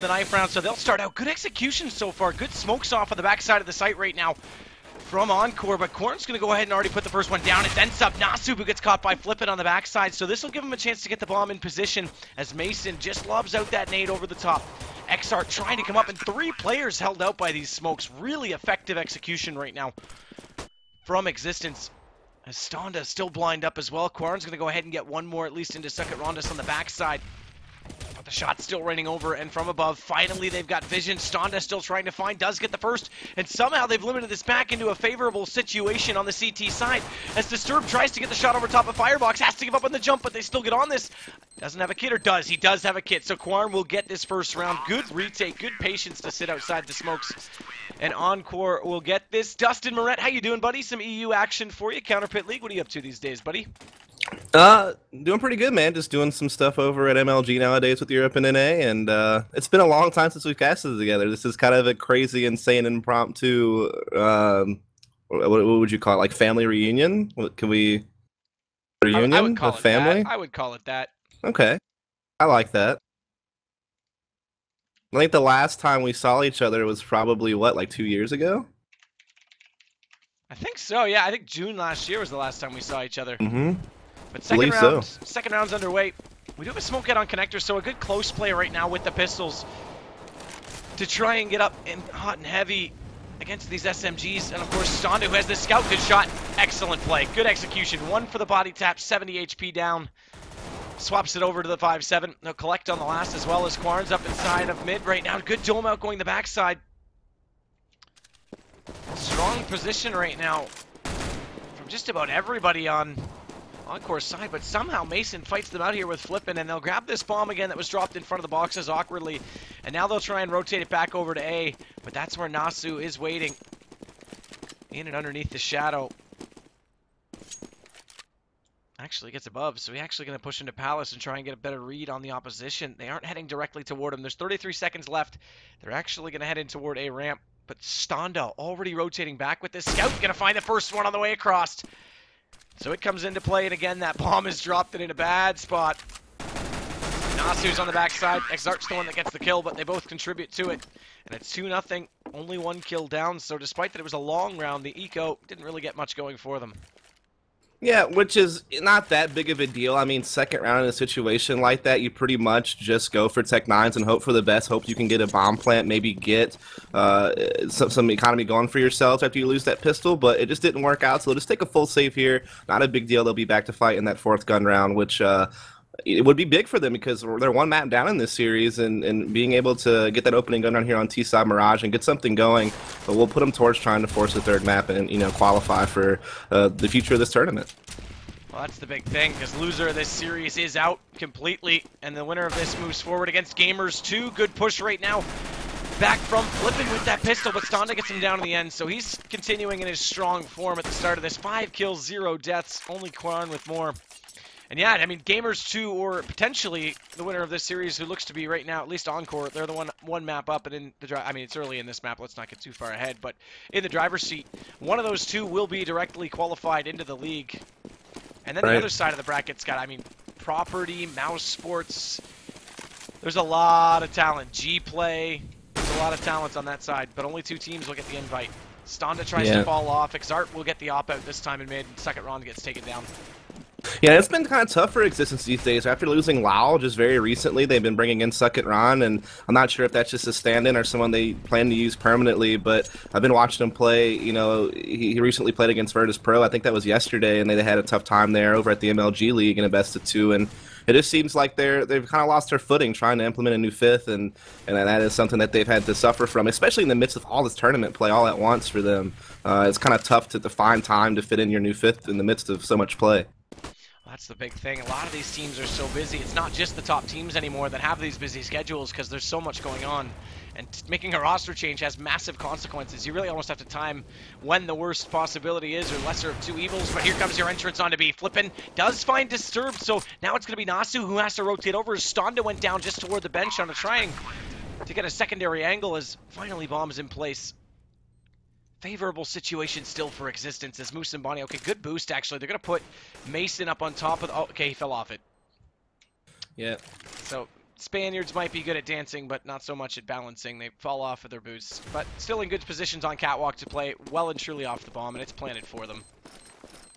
the knife round, so they'll start out. Good execution so far. Good smokes off on the backside of the site right now from Encore, but Corn's going to go ahead and already put the first one down. It ends up Nasu, who gets caught by Flippin on the backside, so this will give him a chance to get the bomb in position as Mason just lobs out that nade over the top. x6tence trying to come up, and 3 players held out by these smokes. Really effective execution right now from x6tence. As Stonda still blind up as well. Quarn's going to go ahead and get one more at least into second Rondas on the backside. But the shot's still raining over and from above. Finally, they've got vision. Stonda still trying to find, does get the first, and somehow they've limited this back into a favorable situation on the CT side. As Disturb tries to get the shot over top of Firebox, has to give up on the jump, but they still get on this. Doesn't have a kit, or does? He does have a kit, so Quarn will get this first round. Good retake, good patience to sit outside the smokes. And Encore will get this. Dustin Moret, how you doing, buddy? Some EU action for you. Counterpit League, what are you up to these days, buddy? Doing pretty good, man. Just doing some stuff over at MLG nowadays with Europe and NA, and it's been a long time since we've casted together. This is kind of a crazy, insane, impromptu, what would you call it, like family reunion? Can we, reunion I would call with it family? that. I would call it that. Okay, I like that. I think the last time we saw each other was probably, what, like 2 years ago? I think so, yeah. I think June last year was the last time we saw each other. Mm-hmm. But second round's underway. We do have a smoke out on connector, so a good close play right now with the pistols to try and get up in hot and heavy against these SMGs. And of course, Stonda, who has this scout, good shot. Excellent play, good execution. One for the body tap, 70 HP down. Swaps it over to the 5-7. They'll collect on the last as well as Quarn's up inside of mid right now. Good dome out going the backside. Strong position right now from just about everybody on Encore's side, but somehow Mason fights them out here with Flippin, and they'll grab this bomb again that was dropped in front of the boxes awkwardly, and now they'll try and rotate it back over to A, but that's where Nasu is waiting in and underneath the shadow. Actually gets above, so he's actually going to push into Palace and try and get a better read on the opposition. They aren't heading directly toward him. There's 33 seconds left. They're actually going to head in toward A ramp, but Stonda already rotating back with this scout, going to find the first one on the way across. So it comes into play, and again, that bomb is dropped in a bad spot. Nasu's on the backside. x6tence's the one that gets the kill, but they both contribute to it. And it's 2-0, only 1 kill down. So despite that it was a long round, the eco didn't really get much going for them. Yeah, which is not that big of a deal. I mean, second round in a situation like that, you pretty much just go for Tech 9s and hope for the best. Hope you can get a bomb plant, maybe get some economy going for yourselves after you lose that pistol, but it just didn't work out, so they'll just take a full save here. Not a big deal. They'll be back to fight in that 4th gun round, which it would be big for them because they're 1 map down in this series, and being able to get that opening gun down here on T-side Mirage and get something going, but we'll put them towards trying to force the 3rd map and, you know, qualify for the future of this tournament. Well, that's the big thing, because loser of this series is out completely, and the winner of this moves forward against Gamers 2. Good push right now. Back from Flippin with that pistol, but Stonda gets him down in the end, so he's continuing in his strong form at the start of this. 5 kills, 0 deaths, only Quarn with more. And yeah, I mean, Gamers 2, or potentially the winner of this series, who looks to be right now, at least Encore, they're the one map up, and in the I mean, it's early in this map, let's not get too far ahead, but in the driver's seat, one of those 2 will be directly qualified into the league. And then the other side of the bracket's got, I mean, Property, Mouse Sports, there's a lot of talent. G-Play, there's a lot of talent on that side, but only 2 teams will get the invite. Stonda tries to fall off, x6tence will get the op-out this time in mid, second round gets taken down. Yeah, it's been kind of tough for x6tence these days. After losing Lau just very recently, they've been bringing in Second Ron, and I'm not sure if that's just a stand-in or someone they plan to use permanently, but I've been watching him play. You know, he recently played against Virtus Pro, I think that was yesterday, and they had a tough time there over at the MLG League in a best-of-2, and it just seems like they've kind of lost their footing trying to implement a new 5th, and that is something that they've had to suffer from, especially in the midst of all this tournament play all at once for them. It's kind of tough to find time to fit in your new 5th in the midst of so much play. That's the big thing. A lot of these teams are so busy. It's not just the top teams anymore that have these busy schedules because there's so much going on. And making a roster change has massive consequences. You really almost have to time when the worst possibility is, or lesser of 2 evils. But here comes your entrance onto B. Flippin does find Disturbed, so now it's going to be Nasu who has to rotate over. Stonda went down just toward the bench on a trying to get a secondary angle as finally bombs in place. Favorable situation still for x6tence as Moose and Bonnie. Okay, good boost actually. They're going to put Mason up on top of the... Oh, okay, he fell off it. Yeah. So Spaniards might be good at dancing, but not so much at balancing. They fall off of their boots. But still in good positions on catwalk to play well and truly off the bomb, and it's planted for them.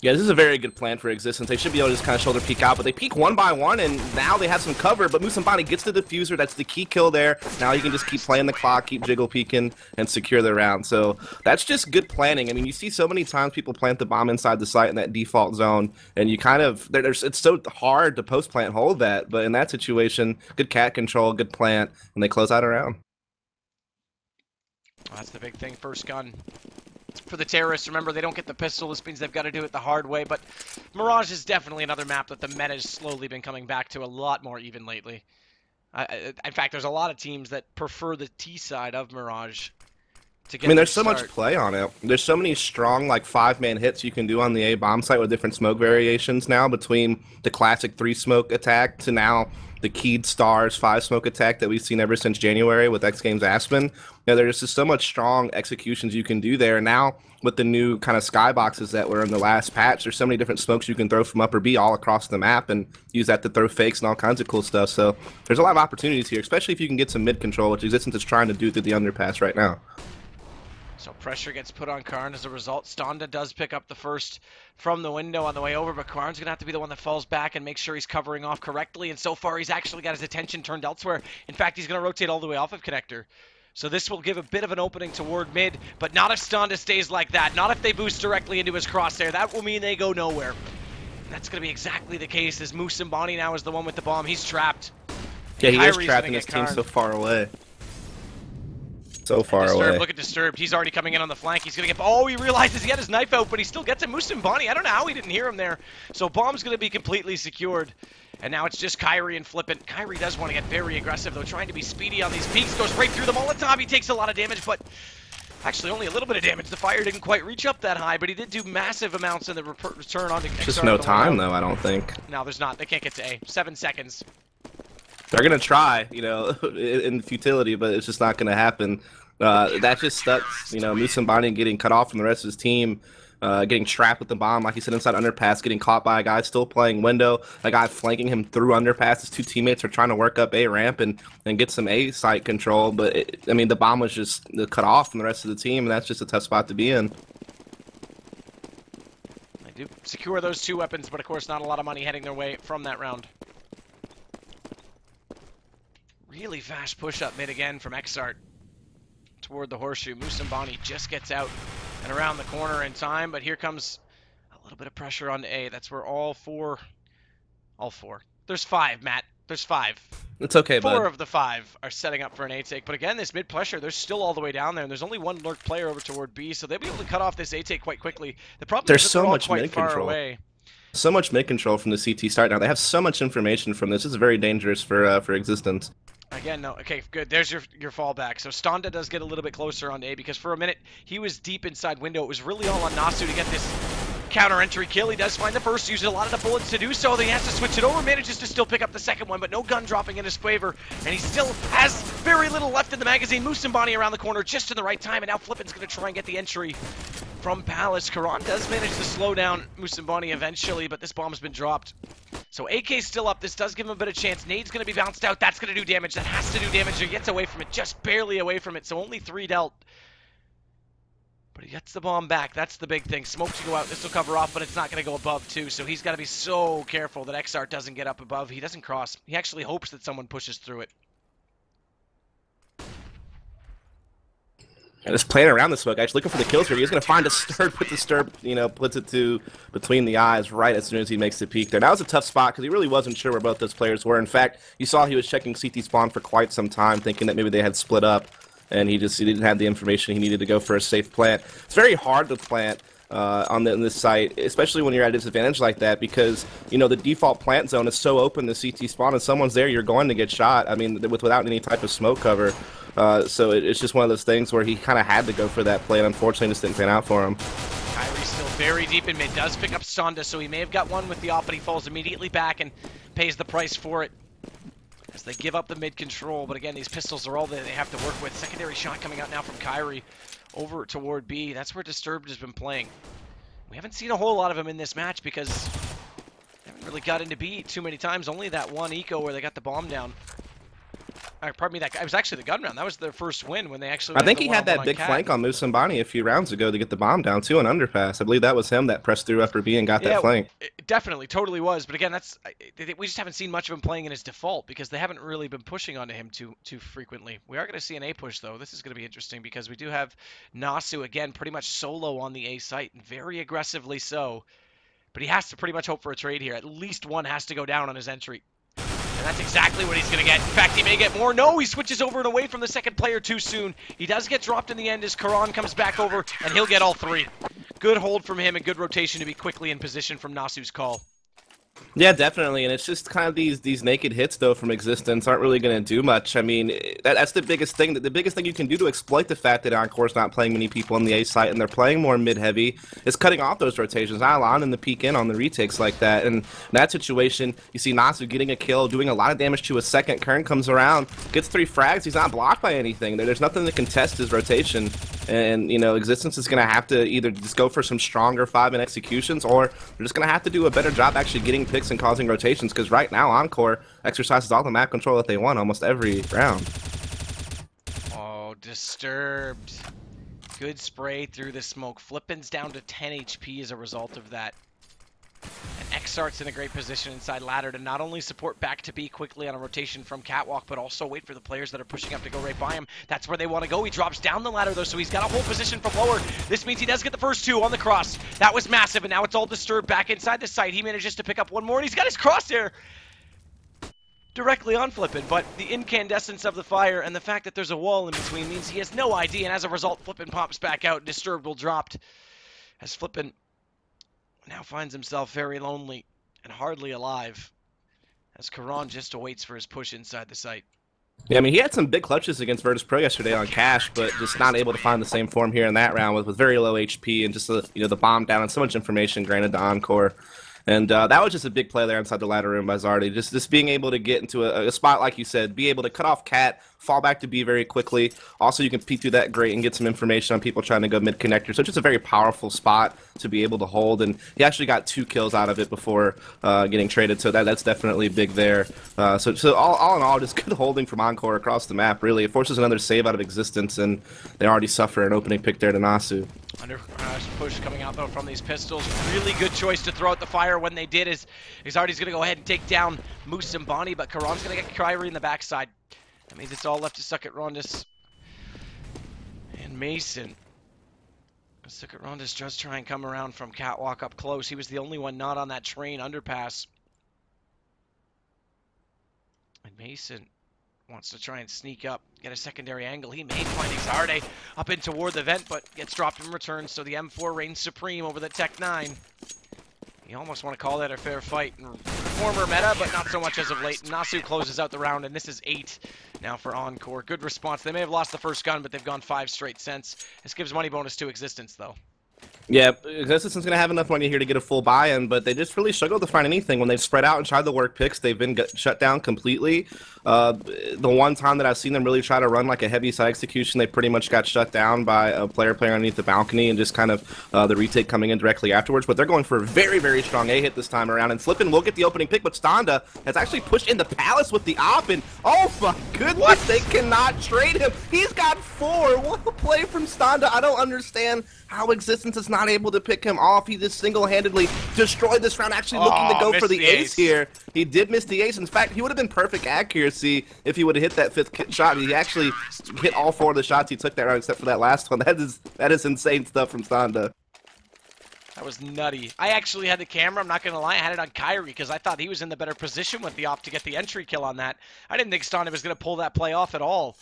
Yeah, this is a very good plan for Existence. They should be able to just kind of shoulder peek out, but they peek one by one, and now they have some cover, but Musambani gets the diffuser. That's the key kill there. Now you can just keep playing the clock, keep jiggle peeking, and secure the round. So that's just good planning. I mean, you see so many times people plant the bomb inside the site in that default zone, and you kind of, it's so hard to post-plant hold that, but in that situation, good cat control, good plant, and they close out a round. That's the big thing, first gun. For the terrorists, remember, they don't get the pistol. This means they've got to do it the hard way. But Mirage is definitely another map that the meta has slowly been coming back to a lot more even lately. In fact, there's a lot of teams that prefer the T side of Mirage to get. I mean, there's so much play on it. There's so many strong, like, 5-man hits you can do on the A bomb site with different smoke variations now, between the classic 3-smoke attack to now the keyed stars 5-smoke attack that we've seen ever since January with X Games Aspen. You know, there's just so much strong executions you can do there. Now, with the new kind of skyboxes that were in the last patch, there's so many different smokes you can throw from upper B all across the map and use that to throw fakes and all kinds of cool stuff. So there's a lot of opportunities here, especially if you can get some mid control, which Existence is trying to do through the underpass right now. So pressure gets put on Karn as a result. Stonda does pick up the first from the window on the way over, but Karn's going to have to be the one that falls back and make sure he's covering off correctly. And so far, he's actually got his attention turned elsewhere. In fact, he's going to rotate all the way off of Connector. So this will give a bit of an opening toward mid, but not if Stonda stays like that. Not if they boost directly into his crosshair. That will mean they go nowhere. And that's going to be exactly the case as Musambani now is the one with the bomb. He's trapped. Yeah, he is trapped and his team's so far away. So far away. Look at Disturbed. He's already coming in on the flank. He's going to get... Oh, he realizes he had his knife out, but he still gets it. Musambani, I don't know how he didn't hear him there. So bomb's going to be completely secured. And now it's just Kyrie and Flippant. Kyrie does want to get very aggressive, though, trying to be speedy on these peaks. Goes right through the Molotov. He takes a lot of damage, but actually only a little bit of damage. The fire didn't quite reach up that high, but he did do massive amounts in the return onto X. Just no time, though, I don't think. No, there's not. They can't get to A. 7 seconds. They're going to try, you know, in futility, but it's just not going to happen. That just stuck, you know, Musambani getting cut off from the rest of his team, getting trapped with the bomb, like he said, inside underpass, getting caught by a guy still playing window, a guy flanking him through underpass. His two teammates are trying to work up A ramp and get some A site control, but, I mean, the bomb was just cut off from the rest of the team, and that's just a tough spot to be in. They do secure those 2 weapons, but, of course, not a lot of money heading their way from that round. Really fast push up mid again from Xart toward the horseshoe. Musambani just gets out and around the corner in time, but here comes a little bit of pressure on A. That's where all four. There's 5, Matt. There's 5. It's okay, bud. 4 of the 5 are setting up for an A take, but again, this mid pressure, they're still all the way down there, and there's only one lurk player over toward B, so they'll be able to cut off this A take quite quickly. The problem there's is that so they're much all quite mid far control. Away. So much mid control from the CT start now. They have so much information from this. This is very dangerous for Existence. Again, no. Okay, good. There's your fallback. So Stonda does get a little bit closer on A because for a minute he was deep inside window. It was really all on Nasu to get this counter entry kill. He does find the first, uses a lot of the bullets to do so. Then he has to switch it over, manages to still pick up the second one, but no gun dropping in his favor. And he still has very little left in the magazine. Musambani around the corner just in the right time, and now Flippin's going to try and get the entry from Palace. Karan does manage to slow down Musambani eventually, but this bomb's been dropped. So AK's still up. This does give him a bit of chance. Nade's going to be bounced out. That's going to do damage. That has to do damage. He gets away from it, just barely away from it, so only 3 dealt. But he gets the bomb back. That's the big thing. Smoke to go out. This will cover off, but it's not going to go above, too. So he's got to be so careful that Xart doesn't get up above. He doesn't cross. He actually hopes that someone pushes through it. And just playing around the smoke, actually looking for the kills here. He's going to find Disturb, put Disturb, you know, puts it to between the eyes right as soon as he makes the peek there. That was a tough spot because he really wasn't sure where both those players were. In fact, you saw he was checking CT spawn for quite some time, thinking that maybe they had split up, and he didn't have the information he needed to go for a safe plant. It's very hard to plant on this site, especially when you're at a disadvantage like that, because you know the default plant zone is so open to CT spawn, and someone's there, you're going to get shot. I mean, without any type of smoke cover. So it's just one of those things where he kind of had to go for that play, and unfortunately, it just didn't pan out for him. Kyrie's still very deep in mid, does pick up Stonda, so he may have got one with the op, but he falls immediately back and pays the price for it as they give up the mid control. But again, these pistols are all that they have to work with. Secondary shot coming out now from Kyrie over toward B. That's where Disturbed has been playing. We haven't seen a whole lot of him in this match because they haven't really got into B too many times. Only that one eco where they got the bomb down. Pardon me, that it was actually the gun round. That was their first win when they actually. I think he had that big flank on Musambani a few rounds ago to get the bomb down too, an underpass. I believe that was him that pressed through upper B and got that flank. It definitely, totally was. But again, we just haven't seen much of him playing in his default because they haven't really been pushing onto him too frequently. We are going to see an A push though. This is going to be interesting because we do have Nasu again pretty much solo on the A site, and very aggressively so. But he has to pretty much hope for a trade here. At least one has to go down on his entry. And that's exactly what he's going to get. In fact, he may get more. No, he switches over and away from the second player too soon. He does get dropped in the end as Karan comes back over, and he'll get all 3. Good hold from him and good rotation to be quickly in position from Nasu's call. Yeah, definitely, and it's just kind of these naked hits though from x6tence aren't really going to do much. I mean, that's the biggest thing. The biggest thing you can do to exploit the fact that Encore's not playing many people on the A site and they're playing more mid-heavy is cutting off those rotations, not allowing them to peek in on the retakes like that. And in that situation, you see Nasu getting a kill, doing a lot of damage to a second. Kern comes around, gets 3 frags. He's not blocked by anything. There's nothing to contest his rotation. And, you know, x6tence is going to have to either just go for some stronger 5-man executions, or they're just going to have to do a better job actually getting picks and causing rotations, because right now Encore exercises all the map control that they want almost every round. Oh, disturbed. Good spray through the smoke. Flippin's down to 10 HP as a result of that. And x6t's in a great position inside ladder to not only support back to B quickly on a rotation from Catwalk, but also wait for the players that are pushing up to go right by him. That's where they want to go. He drops down the ladder though, so he's got a whole position from lower. This means he does get the first 2 on the cross. That was massive, and now it's all disturbed back inside the site. He manages to pick up one more, and he's got his crosshair directly on Flippin, but the incandescence of the fire and the fact that there's a wall in between means he has no ID, and as a result, Flippin pops back out. Disturbed will dropped as Flippin now finds himself very lonely and hardly alive as Karan just awaits for his push inside the site. Yeah, I mean, he had some big clutches against Virtus Pro yesterday on Cash, but just not able to find the same form here in that round with very low HP and just the bomb down and so much information granted to Encore. And that was just a big play there inside the ladder room by Zardy. Just being able to get into a spot, like you said, be able to cut off Cat, fall back to B very quickly. Also, you can peek through that grate and get some information on people trying to go mid-connector. So it's just a very powerful spot to be able to hold. And he actually got 2 kills out of it before getting traded. So that's definitely big there. So all in all, just good holding from Encore across the map, really. It forces another save out of x6tence, and they already suffer an opening pick there to Nasu. Under push coming out though from these pistols. Really good choice to throw out the fire when they did, as Xardi's going to go ahead and take down Musambani, but Karan's going to get Kyrie in the backside. That means it's all left to Suck It Rondis and Mason. Suck It Rondis does try and come around from Catwalk up close. He was the only one not on that train underpass. And Mason wants to try and sneak up, get a secondary angle. He may find Xardi up in toward the vent, but gets dropped in return, so the M4 reigns supreme over the Tech 9. You almost want to call that a fair fight in former meta, but not so much as of late. Nasu closes out the round, and this is 8 now for Encore. Good response. They may have lost the first gun, but they've gone 5 straight since. This gives money bonus to x6tence, though. Yeah, x6tence is going to have enough money here to get a full buy-in, but they just really struggle to find anything. When they've spread out and tried to work picks, they've been shut down completely. The one time that I've seen them really try to run like a heavy side execution, they pretty much got shut down by a player playing underneath the balcony and just kind of the retake coming in directly afterwards. But they're going for a very, very strong A hit this time around, and Flippin will get the opening pick, but Standa has actually pushed in the Palace with the op, and oh my goodness, they cannot trade him. He's got 4. What a play from Standa. I don't understand how x6tence is not able to pick him off. He just single-handedly destroyed this round, actually looking to go for the ace here. He did miss the ace. In fact, he would have been perfect accuracy if he would have hit that 5th shot. He actually hit all 4 of the shots he took that round except for that last one. That is insane stuff from Standa. That was nutty. I actually had the camera, I'm not going to lie, I had it on Kyrie because I thought he was in the better position with the op to get the entry kill on that. I didn't think Standa was going to pull that play off at all.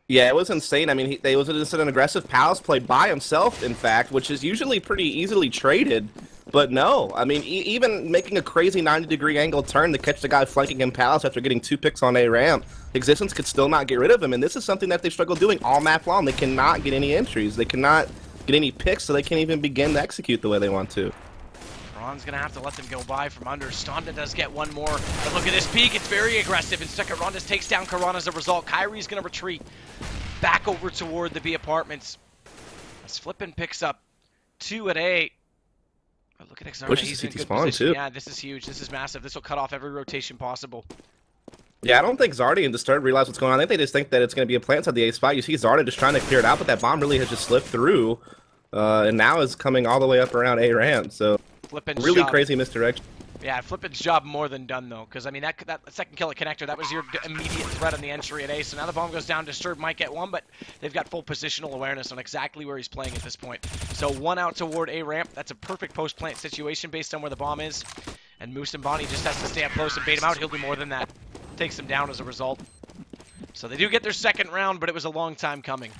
Yeah, it was insane. I mean, it was just an aggressive Palace play by himself, in fact, which is usually pretty easily traded. But no, I mean, even making a crazy 90-degree angle turn to catch the guy flanking him Palace after getting 2 picks on A ramp, x6tence could still not get rid of him. And this is something that they struggle doing all map long. They cannot get any entries. They cannot get any picks, so they can't even begin to execute the way they want to. Ron's going to have to let them go by from under. Standa does get one more. But look at this peek. It's very aggressive. And second, Ron just takes down Karan as a result. Kyrie's going to retreat back over toward the B apartments. As Flippin picks up 2 at A. But look at Xardi. He's in good position. Too. Yeah, this is huge. This is massive. This will cut off every rotation possible. Yeah, I don't think Zardy and Disturbed realize what's going on. I think they just think that it's going to be a plant inside the A spot. You see Zardy just trying to clear it out, but that bomb really has just slipped through, and now is coming all the way up around A ramp. So Flippin's really job. crazy misdirection. Yeah, Flippin's job more than done though, because I mean that second kill at connector, that was your immediate threat on the entry at A. So now the bomb goes down. Disturbed might get one, but they've got full positional awareness on exactly where he's playing at this point. So one out toward A ramp. That's a perfect post plant situation based on where the bomb is. And Moose and Bonnie just has to stay up close and bait him out. He'll do more than that. Takes him down as a result. So they do get their second round, but it was a long time coming.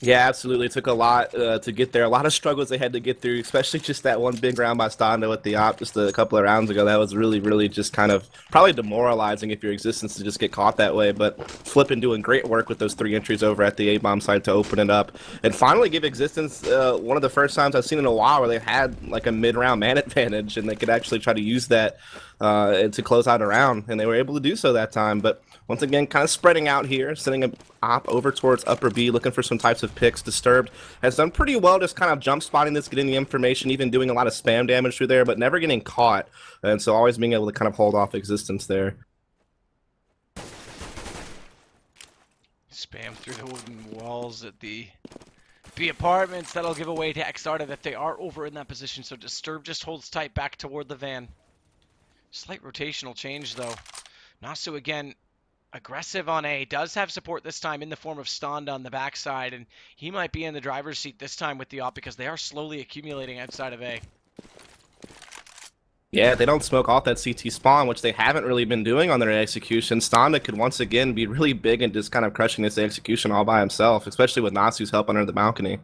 Yeah, absolutely. It took a lot to get there. A lot of struggles they had to get through, especially just that one big round by Stondo at the op just a couple of rounds ago. That was really, really just kind of probably demoralizing if your existence to just get caught that way. But Flippin doing great work with those 3 entries over at the A-bomb side to open it up and finally give existence one of the first times I've seen in a while where they had like a mid-round man advantage and they could actually try to use that to close out a round, and they were able to do so that time. But once again, kind of spreading out here, sending a op over towards upper B, looking for some types of picks. Disturbed has done pretty well just kind of jump spotting this, getting the information, even doing a lot of spam damage through there, but never getting caught. And so always being able to kind of hold off existence there. Spam through the wooden walls at the B apartments. That'll give away to x6tence that they are over in that position. So Disturbed just holds tight back toward the van. Slight rotational change though. Nasu again aggressive on A, does have support this time in the form of Stonda on the backside, and he might be in the driver's seat this time with the op because they are slowly accumulating outside of A. Yeah, they don't smoke off that CT spawn, which they haven't really been doing on their execution. Stonda could once again be really big and just kind of crushing this execution all by himself, especially with Nasu's help under the balcony.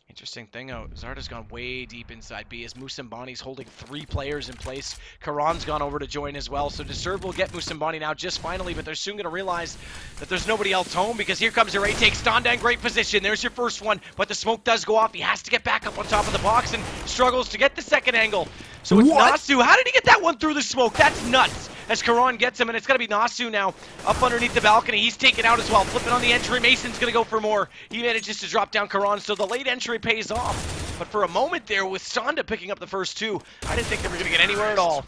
Interesting thing though, Zarda's gone way deep inside B as Musambani's holding 3 players in place. Karan's gone over to join as well, so Disturbed will get Musambani now just finally, but they're soon going to realize that there's nobody else home because here comes your A take. Stonda in great position, there's your first one, but the smoke does go off. He has to get back up on top of the box and struggles to get the second angle. So it's Nasu. How did he get that one through the smoke? That's nuts. As Karan gets him, and it's going to be Nasu now up underneath the balcony. He's taken out as well. Flipping on the entry. Mason's going to go for more. He manages to drop down Karan, so the late entry pays off. But for a moment there, with Stonda picking up the first 2, I didn't think they were going to get anywhere at all.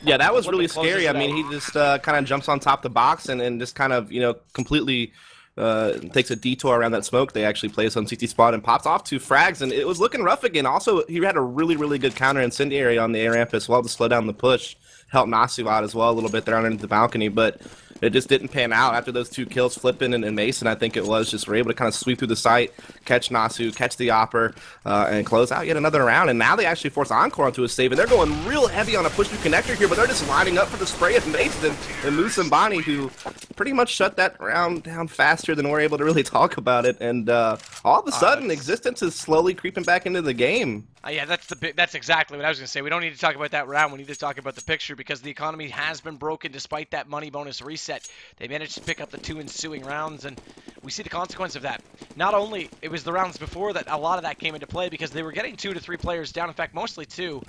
Yeah, that was really scary. I mean, he just kind of jumps on top of the box and just kind of, completely takes a detour around that smoke they actually place on CT spot and pops off 2 frags, and it was looking rough again. Also, he had a really, really good counter incendiary on the A ramp as well to slow down the push. Help Nasu out as well a little bit there underneath the balcony, but it just didn't pan out after those 2 kills. Flippin and Mason, I think it was, just were able to kind of sweep through the site, catch Nasu, catch the Opper, and close out yet another round. And now they actually force Encore onto a save, and they're going real heavy on a push through connector here, but they're just lining up for the spray of Mason and Moose and Bonnie, who pretty much shut that round down faster than we're able to really talk about it. And all of a sudden, existence is slowly creeping back into the game. Yeah, that's exactly what I was going to say. We don't need to talk about that round. We need to talk about the picture because the economy has been broken despite that money bonus reset. They managed to pick up the 2 ensuing rounds, and we see the consequence of that. Not only it was the rounds before that a lot of that came into play because they were getting 2 to 3 players down. In fact, mostly 2.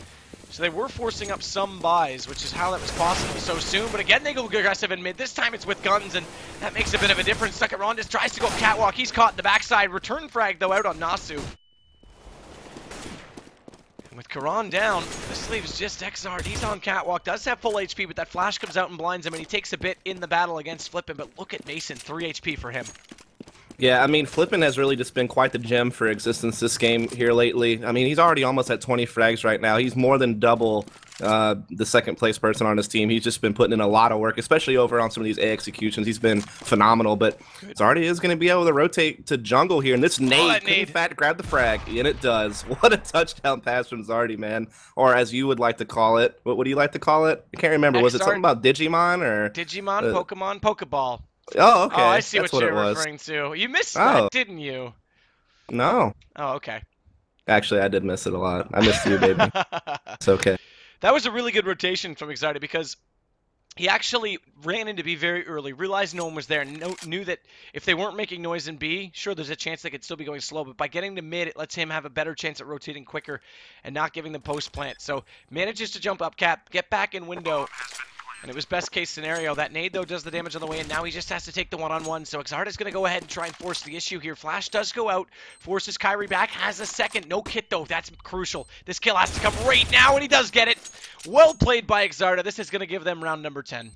So they were forcing up some buys, which is how that was possible so soon. But again, they go aggressive in mid. This time it's with guns, and that makes a bit of a difference. Second Rondis tries to go catwalk. He's caught in the backside. Return frag, though, out on Nasu. And with Karan down, this leaves just x6tence. He's on catwalk, does have full HP, but that flash comes out and blinds him, and he takes a bit in the battle against Flippin. But look at Mason, 3 HP for him. Yeah, I mean, Flippin has really just been quite the gem for existence this game here lately. I mean, he's already almost at 20 frags right now. He's more than double the second place person on his team. He's just been putting in a lot of work, especially over on some of these A executions. He's been phenomenal, but Zardy is going to be able to rotate to jungle here. And this nade, can Fat grab the frag? And it does. What a touchdown pass from Zardy, man. Or as you would like to call it. What do you like to call it? I can't remember. Was it something about Digimon or? Digimon, Pokemon, Pokeball. Oh, okay. Oh, I see That's what you're referring to. You missed that, didn't you? No. Oh, okay. Actually, I did miss it a lot. I missed you, baby. It's okay. That was a really good rotation from x6tence because he actually ran into B very early, realized no one was there, and knew that if they weren't making noise in B, sure, there's a chance they could still be going slow, but by getting to mid, it lets him have a better chance at rotating quicker and not giving them post plant. So manages to jump up cap, get back in window. And it was best case scenario. That nade, though, does the damage on the way, and now he just has to take the one-on-one. So x6tence is going to go ahead and try and force the issue here. Flash does go out, forces Kyrie back, has a second. No kit, though. That's crucial. This kill has to come right now, and he does get it. Well played by x6tence. This is going to give them round number 10.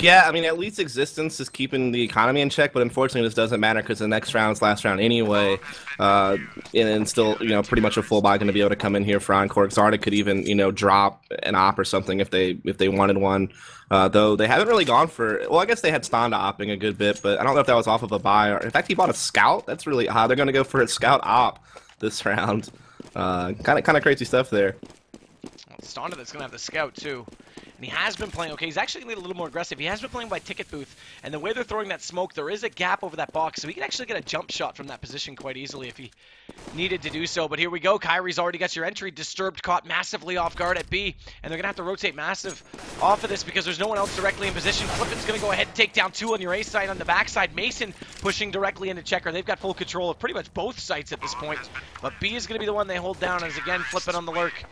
Yeah, I mean, at least existence is keeping the economy in check, but unfortunately, this doesn't matter because the next round's last round anyway. And still, pretty much a full buy going to be able to come in here for Encore. Zarda could even, drop an op or something if they wanted one. Though they haven't really gone for. Well, I guess they had Stonda opping a good bit, but I don't know if that was off of a buy or. In fact, he bought a scout. That's really odd. They're going to go for a scout op this round. Kind of crazy stuff there. Well, Stonda that's going to have the scout too. And he has been playing, okay, he's actually a little more aggressive. He has been playing by ticket booth, and the way they're throwing that smoke, there is a gap over that box, so he can actually get a jump shot from that position quite easily if he needed to do so. But here we go, Kyrie's already got your entry. Disturbed, caught massively off guard at B, and they're going to have to rotate massive off of this because there's no one else directly in position. Flippin's going to go ahead and take down 2 on your A side. On the backside, Mason pushing directly into Checker. They've got full control of pretty much both sites at this point, but B is going to be the one they hold down, as again, Flippin on the lurk.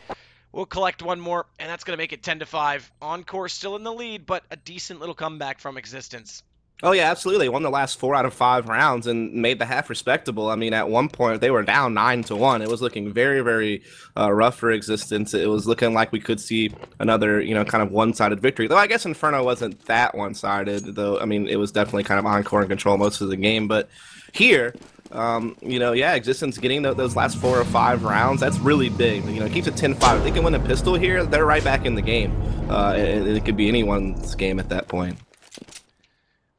We'll collect one more, and that's going to make it 10-5. Encore still in the lead, but a decent little comeback from existence. Oh, yeah, absolutely. They won the last 4 out of 5 rounds and made the half respectable. I mean, at one point, they were down 9-1. It was looking very, very rough for existence. It was looking like we could see another, kind of one-sided victory. Though I guess Inferno wasn't that one-sided, though. I mean, it was definitely kind of Encore in control most of the game. But here... yeah, Existence getting those last 4 or 5 rounds, that's really big. It keeps it 10-5. If they can win a pistol here, they're right back in the game. It could be anyone's game at that point.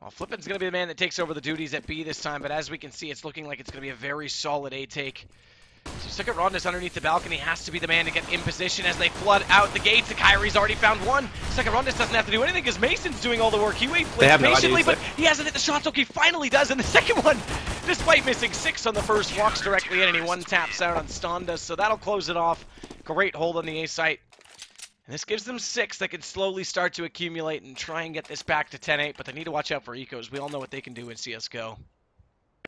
Well, Flippin's going to be the man that takes over the duties at B this time, but as we can see, it's looking like it's going to be a very solid A take. So Second Rondas underneath the balcony has to be the man to get in position as they flood out the gates. The Kyrie's already found one. Second Rondas doesn't have to do anything because Mason's doing all the work. He waits patiently, but he hasn't hit the shots. Okay, finally does, and the second one, despite missing 6 on the first, walks directly in, and he one-taps out on Stonda, so that'll close it off. Great hold on the A site. And this gives them 6 that can slowly start to accumulate and try and get this back to 10-8, but they need to watch out for ecos. We all know what they can do in CSGO.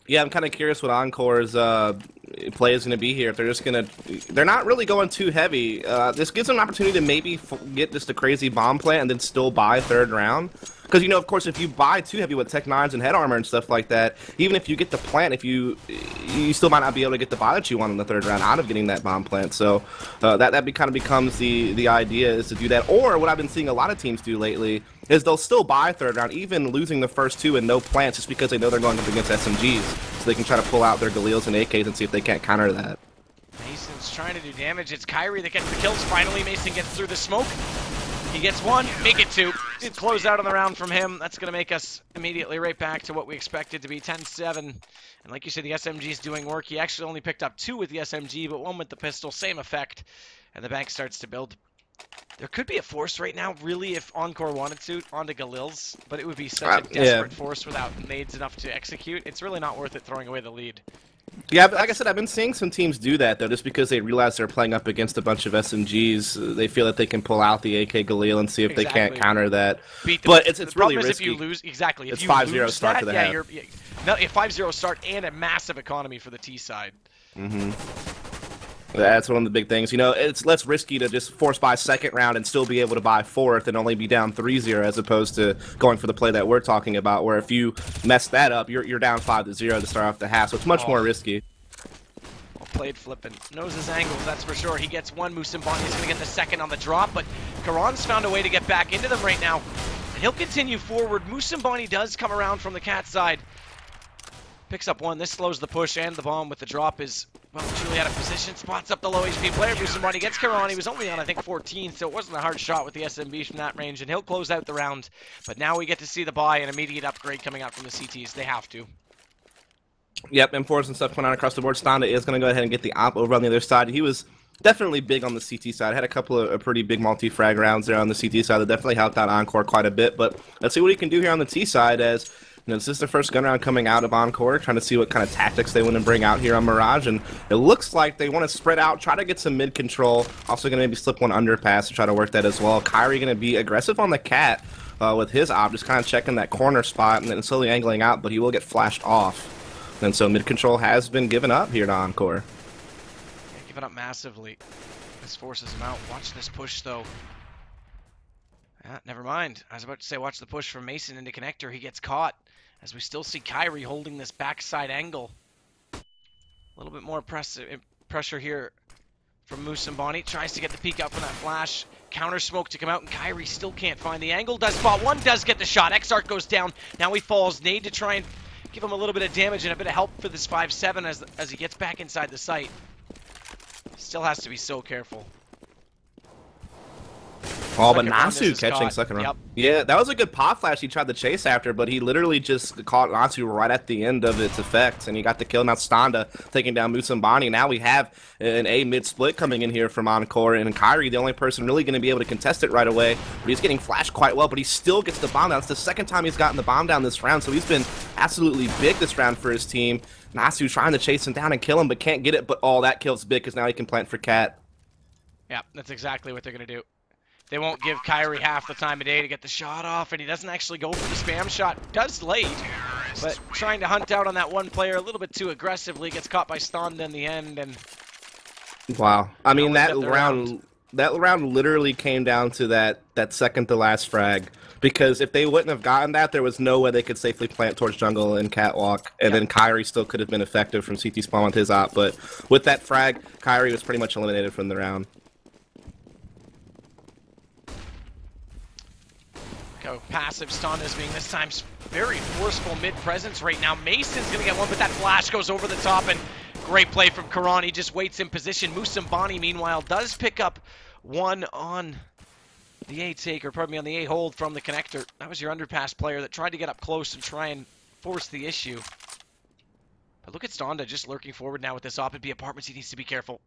Yeah, I'm kind of curious what Encore's play is going to be here. If they're just going to... They're not really going too heavy. This gives them an opportunity to maybe get just a crazy bomb plant and then still buy 3rd round. Because, of course, if you buy too heavy with Tech 9s and head armor and stuff like that, even if you get the plant, if you still might not be able to get the buy that you want in the 3rd round out of getting that bomb plant. So that kind of becomes the idea is to do that. Or what I've been seeing a lot of teams do lately is they'll still buy 3rd round, even losing the first 2 and no plants, just because they know they're going up against SMGs. So they can try to pull out their Galils and AKs and see if they can't counter that. Mason's trying to do damage. It's Kyrie that gets the kills. Finally, Mason gets through the smoke. He gets 1, make it 2. Good close out on the round from him. That's going to make us immediately right back to what we expected to be 10-7. And like you said, the SMG's doing work. He actually only picked up 2 with the SMG, but 1 with the pistol. Same effect. And the bank starts to build. There could be a force right now, really, if Encore wanted to, onto Galils. But it would be such a desperate force without nades enough to execute. It's really not worth it throwing away the lead. Yeah, but like I said, I've been seeing some teams do that, though, just because they realize they're playing up against a bunch of SMGs. They feel that they can pull out the AK Galil and see if they can't counter that. But it's really risky. If you lose, exactly. It's 5-0 start to the half. No, a 5-0 start and a massive economy for the T side. That's one of the big things. It's less risky to just force buy 2nd round and still be able to buy 4th and only be down 3-0 as opposed to going for the play that we're talking about, where if you mess that up, you're down 5-0 to start off the half, so it's much more risky. Well played, Flippin. Knows his angles, that's for sure. He gets 1, Musambani's going to get the 2nd on the drop, but Karan's found a way to get back into them right now, and he'll continue forward. Musambani does come around from the cat side. Picks up 1. This slows the push and the bomb with the drop is, well, truly out of position. Spots up the low HP player. Musambani gets Karan. He was only on, I think, 14, so it wasn't a hard shot with the SMB from that range, and he'll close out the round. But now we get to see the buy and immediate upgrade coming out from the CTs. They have to. Yep, M4s and stuff coming out across the board. Stonda is going to go ahead and get the op over on the other side. He was definitely big on the CT side. Had a couple of pretty big multi-frag rounds there on the CT side that definitely helped out Encore quite a bit. But let's see what he can do here on the T side as... this is the first gun round coming out of Encore, trying to see what kind of tactics they want to bring out here on Mirage, and it looks like they want to spread out, try to get some mid control, also going to maybe slip one underpass to try to work that as well. Kyrie going to be aggressive on the cat with his op, just kind of checking that corner spot and then slowly angling out, but he will get flashed off. And so mid control has been given up here to Encore. Yeah, given up massively. This forces him out. Watch this push, though. Never mind. I was about to say watch the push from Mason into connector. He gets caught. As we still see Kyrie holding this backside angle. A little bit more pressure here from Musambani. Tries to get the peek out from that flash. Counter smoke to come out, and Kyrie still can't find the angle. Does spot one, does get the shot. x6tence goes down. Now he falls. Nade to try and give him a little bit of damage and a bit of help for this 5-7 as he gets back inside the site. Still has to be so careful. Oh, but Nasu catching second round. Yep. Yeah, that was a good pop flash he tried to chase after, but he literally just caught Nasu right at the end of its effects, and he got the kill. Now Standa taking down Musambani. Now we have an A mid split coming in here from Encore, and Kyrie, the only person really going to be able to contest it right away. But he's getting flashed quite well, but he still gets the bomb down. It's the second time he's gotten the bomb down this round, so he's been absolutely big this round for his team. Nasu trying to chase him down and kill him, but can't get it. But oh, that kill's big because now he can plant for Cat. Yeah, that's exactly what they're going to do. They won't give Kyrie half the time of day to get the shot off, and he doesn't actually go for the spam shot. Does late, but trying to hunt out on that one player a little bit too aggressively. Gets caught by Standa in the end, and wow. I mean, that round literally came down to that second to last frag. Because if they wouldn't have gotten that, there was no way they could safely plant towards jungle and catwalk, and then Kyrie still could have been effective from CT spawn with his op. But with that frag, Kyrie was pretty much eliminated from the round. Go passive. Stonda's being this time very forceful mid presence right now. Mason's gonna get one, but that flash goes over the top, and great play from Karan. He just waits in position. Musambani, meanwhile, does pick up one on the A take, or pardon me, on the A hold from the connector. That was your underpass player that tried to get up close and try and force the issue. But look at Standa just lurking forward now with this op and B apartments. He needs to be careful.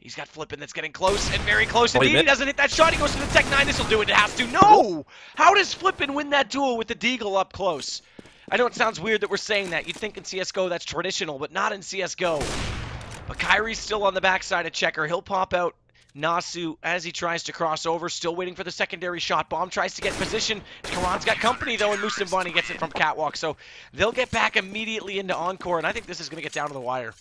He's got Flippin that's getting close, and very close indeed. He doesn't hit that shot. He goes to the Tech 9. This will do it. It has to. No! How does Flippin win that duel with the Deagle up close? I know it sounds weird that we're saying that. You'd think in CSGO that's traditional, but not in CSGO. But Kyrie's still on the backside of Checker. He'll pop out Nasu as he tries to cross over. Still waiting for the secondary shot. Bomb tries to get position. Karan's got company, though, and Musambani gets it from Catwalk. So they'll get back immediately into Encore, and I think this is going to get down to the wire.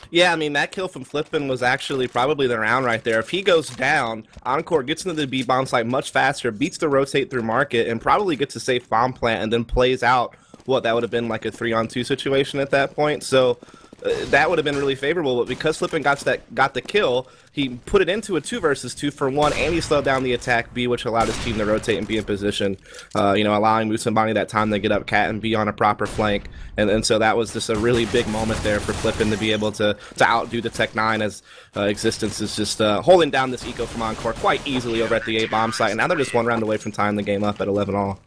Yeah, I mean, that kill from Flippin was actually probably the round right there. If he goes down, Encore gets into the B bomb site much faster, beats the rotate through market, and probably gets a safe bomb plant, and then plays out what that would have been like a 3-on-2 situation at that point. So that would have been really favorable, but because Flippin got the kill, he put it into a 2 versus 2 for 1, and he slowed down the attack B, which allowed his team to rotate and be in position, allowing Musambani that time to get up Cat and be on a proper flank, and so that was just a really big moment there for Flippin to be able to outdo the Tech 9 as x6tence is just holding down this eco from Encore quite easily over at the A bomb site, and now they're just 1 round away from tying the game up at 11-all.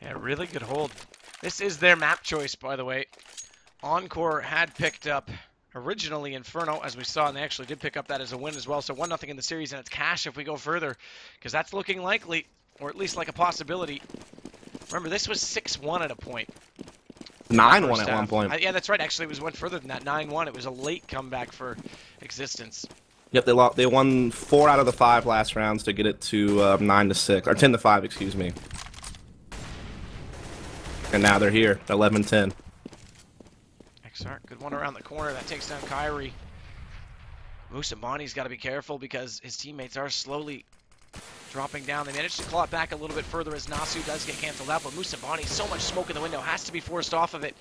Yeah, really good hold. This is their map choice, by the way. Encore had picked up originally Inferno, as we saw, and they actually did pick up that as a win as well. So 1-0 in the series, and it's cash if we go further, because that's looking likely, or at least like a possibility. Remember, this was 6-1 at a point. 9-1 at one point. Yeah, that's right. Actually, it went further than that. 9-1. It was a late comeback for x6tence. Yep, they won 4 out of the 5 last rounds to get it to 9-6, or 10-5, excuse me. And now they're here, 11-10. x6tence, good one around the corner. That takes down Kyrie. Musambani's got to be careful because his teammates are slowly dropping down. They managed to claw it back a little bit further as Nasu does get canceled out, but Musambani, so much smoke in the window, has to be forced off of it.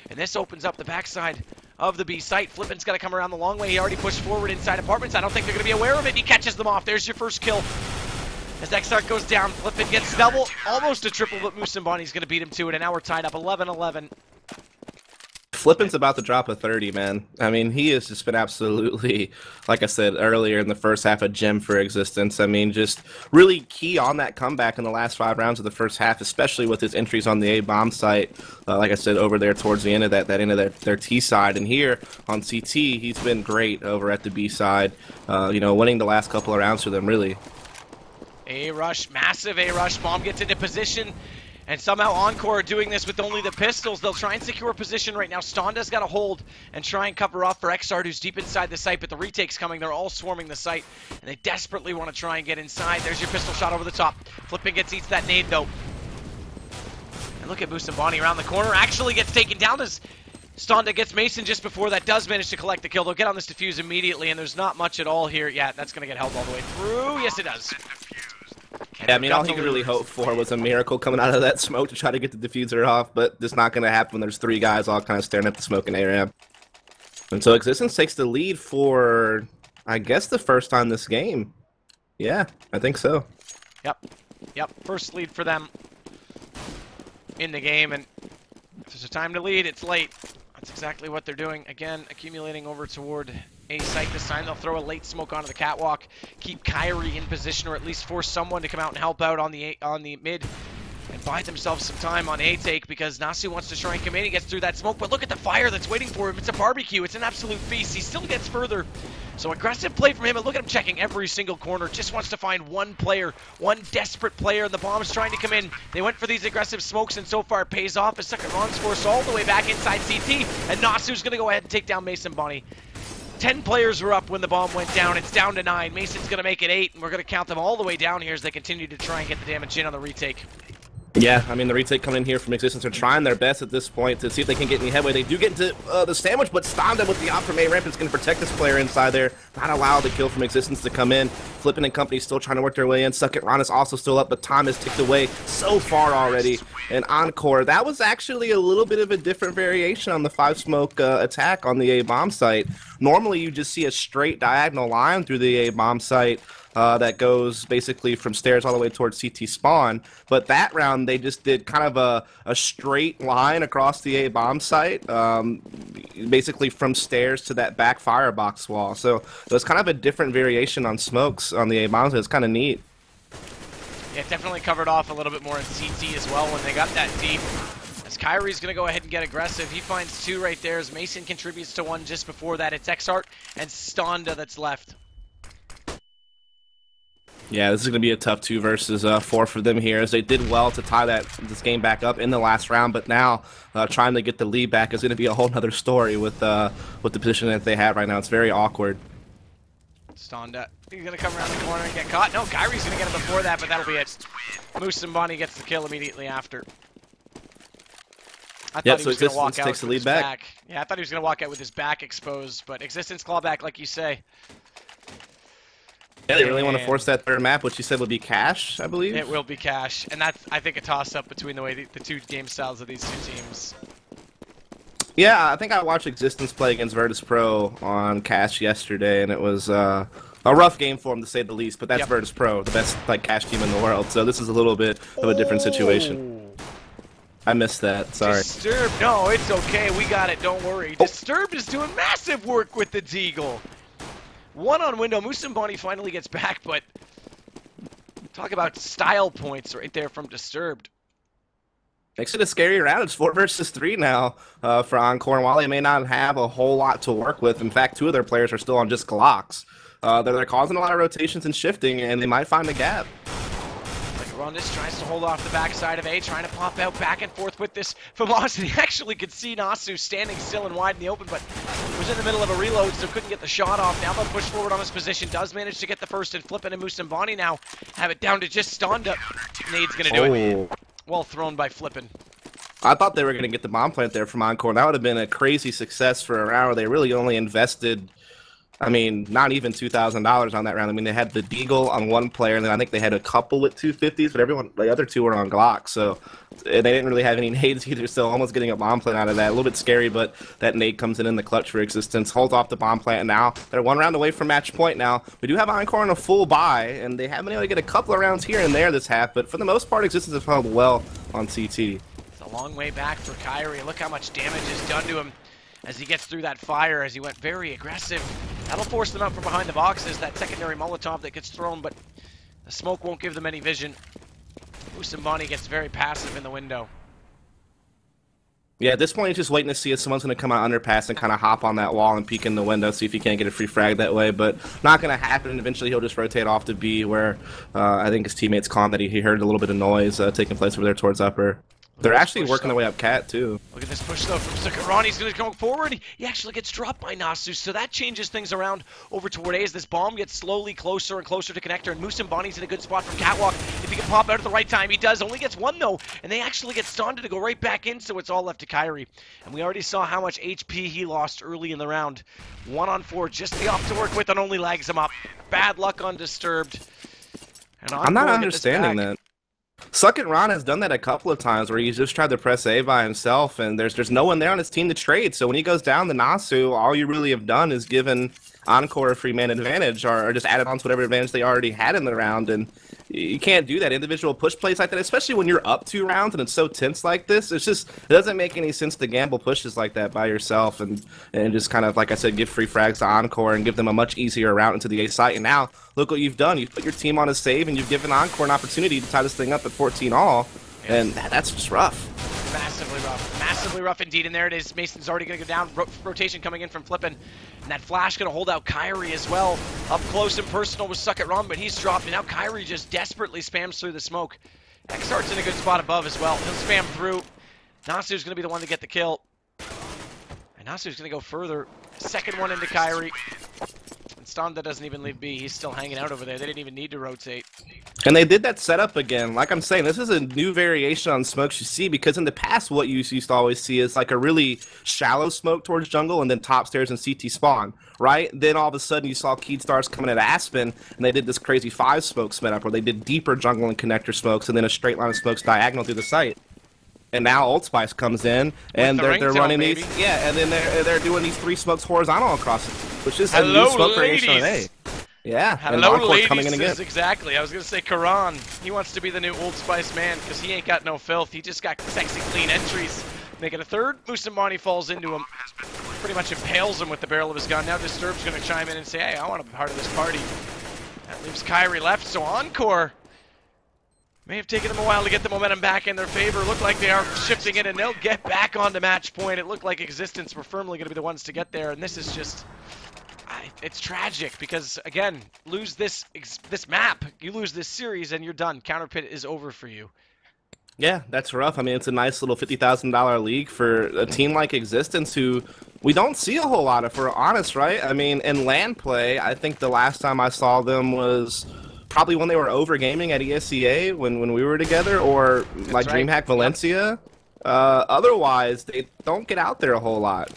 And this opens up the backside of the B site. Flippin's got to come around the long way. He already pushed forward inside apartments. I don't think they're going to be aware of it. He catches them off. There's your first kill. As x6tence goes down, Flippin gets double, almost a triple, but Musambani's going to beat him to it, and now we're tied up 11-11. Flippin's about to drop a 30, man. I mean, he has just been absolutely, like I said earlier in the first half, a gem for x6tence. I mean, just really key on that comeback in the last 5 rounds of the first half, especially with his entries on the A bomb site. Like I said, over there towards the end of that end of their T side, and here on CT, he's been great over at the B side. Winning the last couple of rounds for them, really. A rush, massive A rush. Bomb gets into position. And somehow Encore are doing this with only the pistols. They'll try and secure position right now. Stonda's got to hold and try and cover off for x6tence, who's deep inside the site, but the retake's coming. They're all swarming the site, and they desperately want to try and get inside. There's your pistol shot over the top. Flippin eats that nade, though. And look at Musambani around the corner. Actually gets taken down as Standa gets Mason just before that, does manage to collect the kill. They'll get on this defuse immediately, and there's not much at all here. Yeah, that's going to get held all the way through. Yes, it does. Yeah, I mean, all he could really hope for was a miracle coming out of that smoke to try to get the diffuser off, but it's not going to happen when there's 3 guys all kind of staring at the smoke in A-ramp. And so x6tence takes the lead for, I guess the first time this game. Yeah, I think so. Yep. First lead for them in the game, and if there's a time to lead, it's late. That's exactly what they're doing. Again, accumulating over toward A site this time. They'll throw a late smoke onto the catwalk, keep Kyrie in position, or at least force someone to come out and help out on the mid, and buy themselves some time on A take, because Nasu wants to try and come in. He gets through that smoke, but look at the fire that's waiting for him. It's a barbecue. It's an absolute feast. He still gets further. So aggressive play from him, and look at him checking every single corner. Just wants to find one player, one desperate player, and the bomb's trying to come in. They went for these aggressive smokes, and so far it pays off as second Ron's forced all the way back inside CT, and Nasu's going to go ahead and take down Mason Bonnie. 10 players were up when the bomb went down. It's down to 9. Mason's going to make it 8, and we're going to count them all the way down here as they continue to try and get the damage in on the retake. Yeah, I mean, the retake coming in here from Existence are trying their best at this point to see if they can get any headway. They do get into the sandwich, but Stonda with the op from A-Ramp is going to protect this player inside there. Not allow the kill from Existence to come in. Flippin' and company still trying to work their way in. Second Ron is also still up, but time has ticked away so far already. And Encore, that was actually a little bit of a different variation on the 5-smoke attack on the A-bomb site. Normally, you just see a straight diagonal line through the A-bomb site. That goes basically from stairs all the way towards CT spawn, but that round they just did kind of a straight line across the A-bomb site, basically from stairs to that back firebox wall. So it was kind of a different variation on smokes on the A-bomb, so it's kind of neat. Yeah, it definitely covered off a little bit more in CT as well when they got that deep. As Kyrie's going to go ahead and get aggressive. He finds 2 right there as Mason contributes to 1 just before that. It's Xart and Stonda that's left. Yeah, this is going to be a tough 2 versus 4 for them here, as they did well to tie this game back up in the last round, but now trying to get the lead back is going to be a whole other story with the position that they have right now. It's very awkward. Stonda, he's going to come around the corner and get caught. No, Kyrie's going to get him before that, but that'll be it. Moose and Bonnie gets the kill immediately after. I thought he was going to walk out with his back. Yeah, I thought he was going to walk out with his back exposed, but Existence clawback, like you say. Yeah, they really want to force that third map, which you said would be cash, I believe? It will be cash, and that's, I think, a toss-up between the way the 2 game styles of these 2 teams. Yeah, I think I watched Existence play against Virtus Pro on cash yesterday, and it was a rough game for them, to say the least, but that's Virtus Pro, the best cash team in the world, so this is a little bit of a different situation. I missed that, sorry. Disturbed, no, it's okay, we got it, don't worry. Disturbed is doing massive work with the Deagle. 1 on window. Moose and Bonnie finally gets back, but talk about style points right there from Disturbed. Makes it a scary round. It's 4 versus 3 now for Encore, and while they may not have a whole lot to work with, in fact, 2 of their players are still on just Glocks. They're causing a lot of rotations and shifting, and they might find a gap. Rondis tries to hold off the backside of A, trying to pop out back and forth with this velocity. He actually could see Nasu standing still and wide in the open, but was in the middle of a reload, so couldn't get the shot off. Now they'll push forward on his position. Does manage to get the first, and Flippin' and Moose and Bonnie now have it down to just Stonda. Nade's going to do it. Well thrown by Flippin'. I thought they were going to get the bomb plant there from Encore. That would have been a crazy success for a round where they really only invested, I mean, not even $2,000 on that round. I mean, they had the Deagle on 1 player, and then I think they had a couple with 250s, but the other 2 were on Glock, so they didn't really have any nades either, so almost getting a bomb plant out of that. A little bit scary, but that nade comes in the clutch for Existence, holds off the bomb plant, and now they're 1 round away from match point now. We do have Encore on a full buy, and they have been able to get a couple of rounds here and there this half, but for the most part, Existence has held well on CT. It's a long way back for Kyrie. Look how much damage is done to him as he gets through that fire, as he went very aggressive. That'll force them out from behind the boxes, that secondary Molotov that gets thrown, but the smoke won't give them any vision. Moose and Bonnie gets very passive in the window. Yeah, at this point, he's just waiting to see if someone's going to come out underpass and kind of hop on that wall and peek in the window, see if he can't get a free frag that way, but not going to happen. Eventually, he'll just rotate off to B, where I think his teammates call that he heard a little bit of noise taking place over there towards upper. They're actually working their way up cat, too. Look at this push, though, from Sukarani. He's going to go forward. He actually gets dropped by Nasu, so that changes things around over toward A as this bomb gets slowly closer and closer to connector, and Moose and Bonnie's in a good spot from catwalk. If he can pop out at the right time, he does. Only gets 1, though, and they actually get Stonda to go right back in, so it's all left to Kyrie. And we already saw how much HP he lost early in the round. 1 on 4, just the op to work with, and only lags him up. Bad luck on Disturbed. And I'm not understanding that. Suck It Ron has done that a couple of times where he's just tried to press A by himself, and there's no one there on his team to trade. So when he goes down to Nasu, all you really have done is given Encore a free man advantage or just added on to whatever advantage they already had in the round. And you can't do that. Individual push plays like that, especially when you're up 2 rounds and it's so tense like this. It doesn't make any sense to gamble pushes like that by yourself and just kind of, like I said, give free frags to Encore and give them a much easier route into the A site. And now, look what you've done. You've put your team on a save and you've given Encore an opportunity to tie this thing up at 14 all. And that's just rough. Massively rough. Massively rough indeed. And there it is. Mason's already going to go down. Rotation coming in from Flippin. And that flash going to hold out Kyrie as well. Up close and personal with Suck It Ron, but he's dropped. And now Kyrie just desperately spams through the smoke. X6tence in a good spot above as well. He'll spam through. Nasu's going to be the one to get the kill. And Nasu's going to go further. Second one into Kyrie. And Stonda doesn't even leave B. He's still hanging out over there. They didn't even need to rotate. And they did that setup again. Like I'm saying, this is a new variation on smokes you see, because in the past what you used to always see is like a really shallow smoke towards jungle and then top stairs and CT spawn, right? Then all of a sudden you saw Keystars coming at Aspen, and they did this crazy 5 smoke setup where they did deeper jungle and connector smokes and then a straight line of smokes diagonal through the site. And now Old Spice comes in, and they're running these, and then they're doing these 3 smokes horizontal across it, which is a new smoke variation on A. Yeah, hello, and ladies. Coming in again. Exactly. I was gonna say Karan. He wants to be the new Old Spice man because he ain't got no filth. He just got sexy clean entries. Making a third. Musamani falls into him, pretty much impales him with the barrel of his gun. Now Disturbed's gonna chime in and say, "Hey, I want to be part of this party." That leaves Kyrie left. So Encore may have taken them a while to get the momentum back in their favor. Look like they are shifting it, and they'll get back onto match point. It looked like x6tence were firmly going to be the ones to get there, and this is just... it's tragic because, again, lose this map, you lose this series, and you're done. Counterpit is over for you. Yeah, that's rough. I mean, it's a nice little $50,000 league for a team like x6tence, who we don't see a whole lot of, if we're honest, right? I mean, in LAN play, I think the last time I saw them was... probably when they were over gaming at ESEA when we were together, or like right. DreamHack Valencia. Otherwise, they don't get out there a whole lot.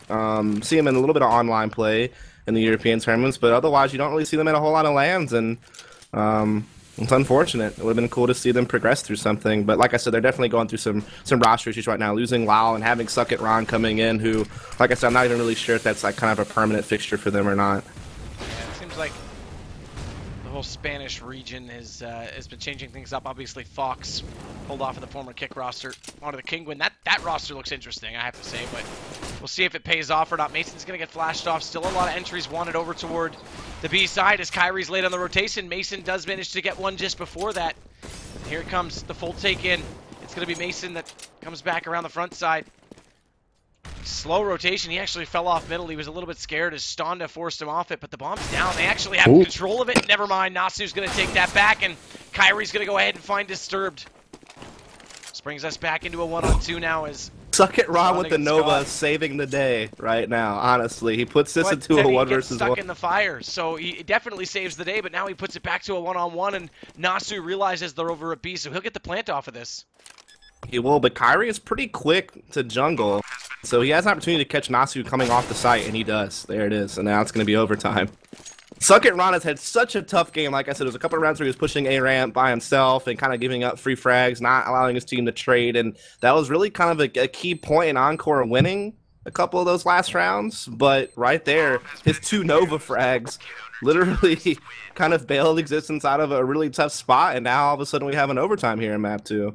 See them in a little bit of online play in the European tournaments, but otherwise you don't really see them in a whole lot of LANs, and it's unfortunate. It would have been cool to see them progress through something, but like I said, they're definitely going through some roster issues right now, losing Lau and having Suck It Ron coming in, who, like I said, I'm not even really sure if that's like kind of a permanent fixture for them or not. Yeah, it seems like the whole Spanish region has been changing things up. Obviously, Fox pulled off of the former Kick roster onto the Kinguin. That roster looks interesting, I have to say, but we'll see if it pays off or not. Mason's going to get flashed off. Still a lot of entries wanted over toward the B side as Kyrie's late on the rotation. Mason does manage to get one just before that. And here it comes, the full take in. It's going to be Mason that comes back around the front side. Slow rotation. He actually fell off middle. He was a little bit scared as Stonda forced him off it, but the bomb's down. They actually have control of it. Never mind. Nasu's going to take that back, and Kyrie's going to go ahead and find Disturbed. This brings us back into a 1-on-2 now as... Suck It Ron with the Nova saving the day right now, honestly. He puts this into a 1 versus 1. Stuck in the fire, so he definitely saves the day, but now he puts it back to a 1-on-1, and Nasu realizes they're over at B, so he'll get the plant off of this. He will, but Kyrie is pretty quick to jungle, so he has an opportunity to catch Nasu coming off the site, and he does. There it is, and now it's going to be overtime. Suck It Ron has had such a tough game. Like I said, there was a couple of rounds where he was pushing A ramp by himself and kind of giving up free frags, not allowing his team to trade, and that was really kind of a key point in Encore winning a couple of those last rounds. But right there, his 2 Nova frags literally kind of bailed x6tence out of a really tough spot, and now all of a sudden we have an overtime here in map 2.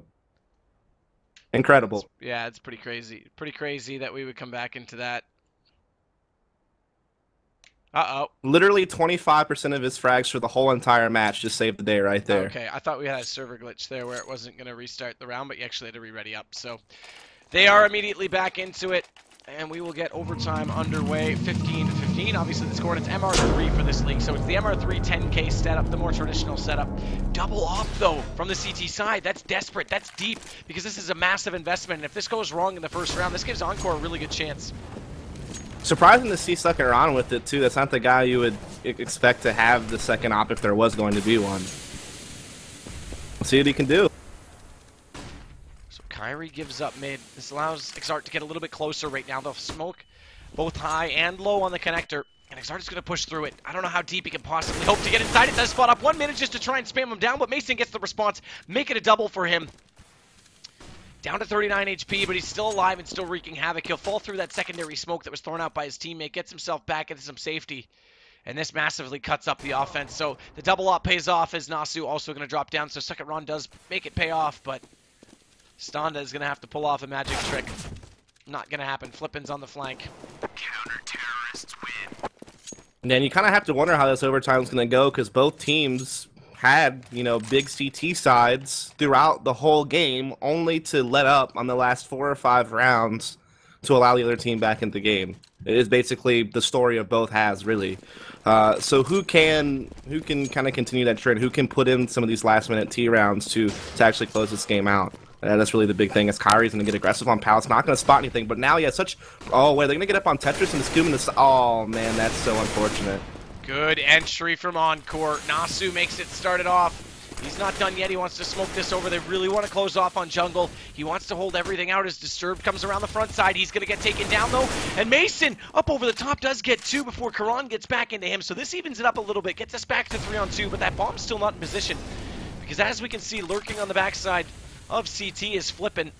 Incredible. Yeah, it's pretty crazy. Pretty crazy that we would come back into that. Uh-oh. Literally 25% of his frags for the whole entire match just saved the day right there. Okay, I thought we had a server glitch there where it wasn't going to restart the round, but you actually had to re-ready up. So they are immediately back into it, and we will get overtime underway, 15-15. Obviously, the score, and it's MR3 for this league, so it's the MR3 10K setup, the more traditional setup. Double off, though, from the CT side. That's desperate. That's deep, because this is a massive investment, and if this goes wrong in the first round, this gives Encore a really good chance. Surprising to see Suck It Ron with it, too. That's not the guy you would expect to have the second op if there was going to be one. We'll see what he can do. So Kyrie gives up mid. This allows x6tence to get a little bit closer right now. They'll smoke both high and low on the connector. And x6tence is going to push through it. I don't know how deep he can possibly hope to get inside it. Does spot up 1 minute just to try and spam him down, but Mason gets the response. Make it a double for him. Down to 39 HP, but he's still alive and still wreaking havoc. He'll fall through that secondary smoke that was thrown out by his teammate, gets himself back into some safety. And this massively cuts up the offense. So the double up pays off as Nasu also going to drop down. So second run does make it pay off, but Stonda is going to have to pull off a magic trick. Not going to happen. Flippin's on the flank. Counter-terrorists win. And then you kind of have to wonder how this overtime is going to go, because both teams had, you know, big CT sides throughout the whole game, only to let up on the last 4 or 5 rounds to allow the other team back into the game. It is basically the story of both halves, really. So who can kind of continue that trend? Who can put in some of these last-minute T rounds to actually close this game out? That's really the big thing. As Kyrie's going to get aggressive on Pal, it's not going to spot anything. But now he has such... Oh, wait, they're going to get up on Tetris and Scoom and this... Oh, man, that's so unfortunate. Good entry from Encore. Nasu makes it started off. He's not done yet. He wants to smoke this over. They really want to close off on jungle. He wants to hold everything out as Disturbed comes around the front side. He's going to get taken down, though. And Mason, up over the top, does get 2 before Karan gets back into him. So this evens it up a little bit. Gets us back to 3-on-2, but that bomb's still not in position. Because as we can see, lurking on the backside of CT is Flippin.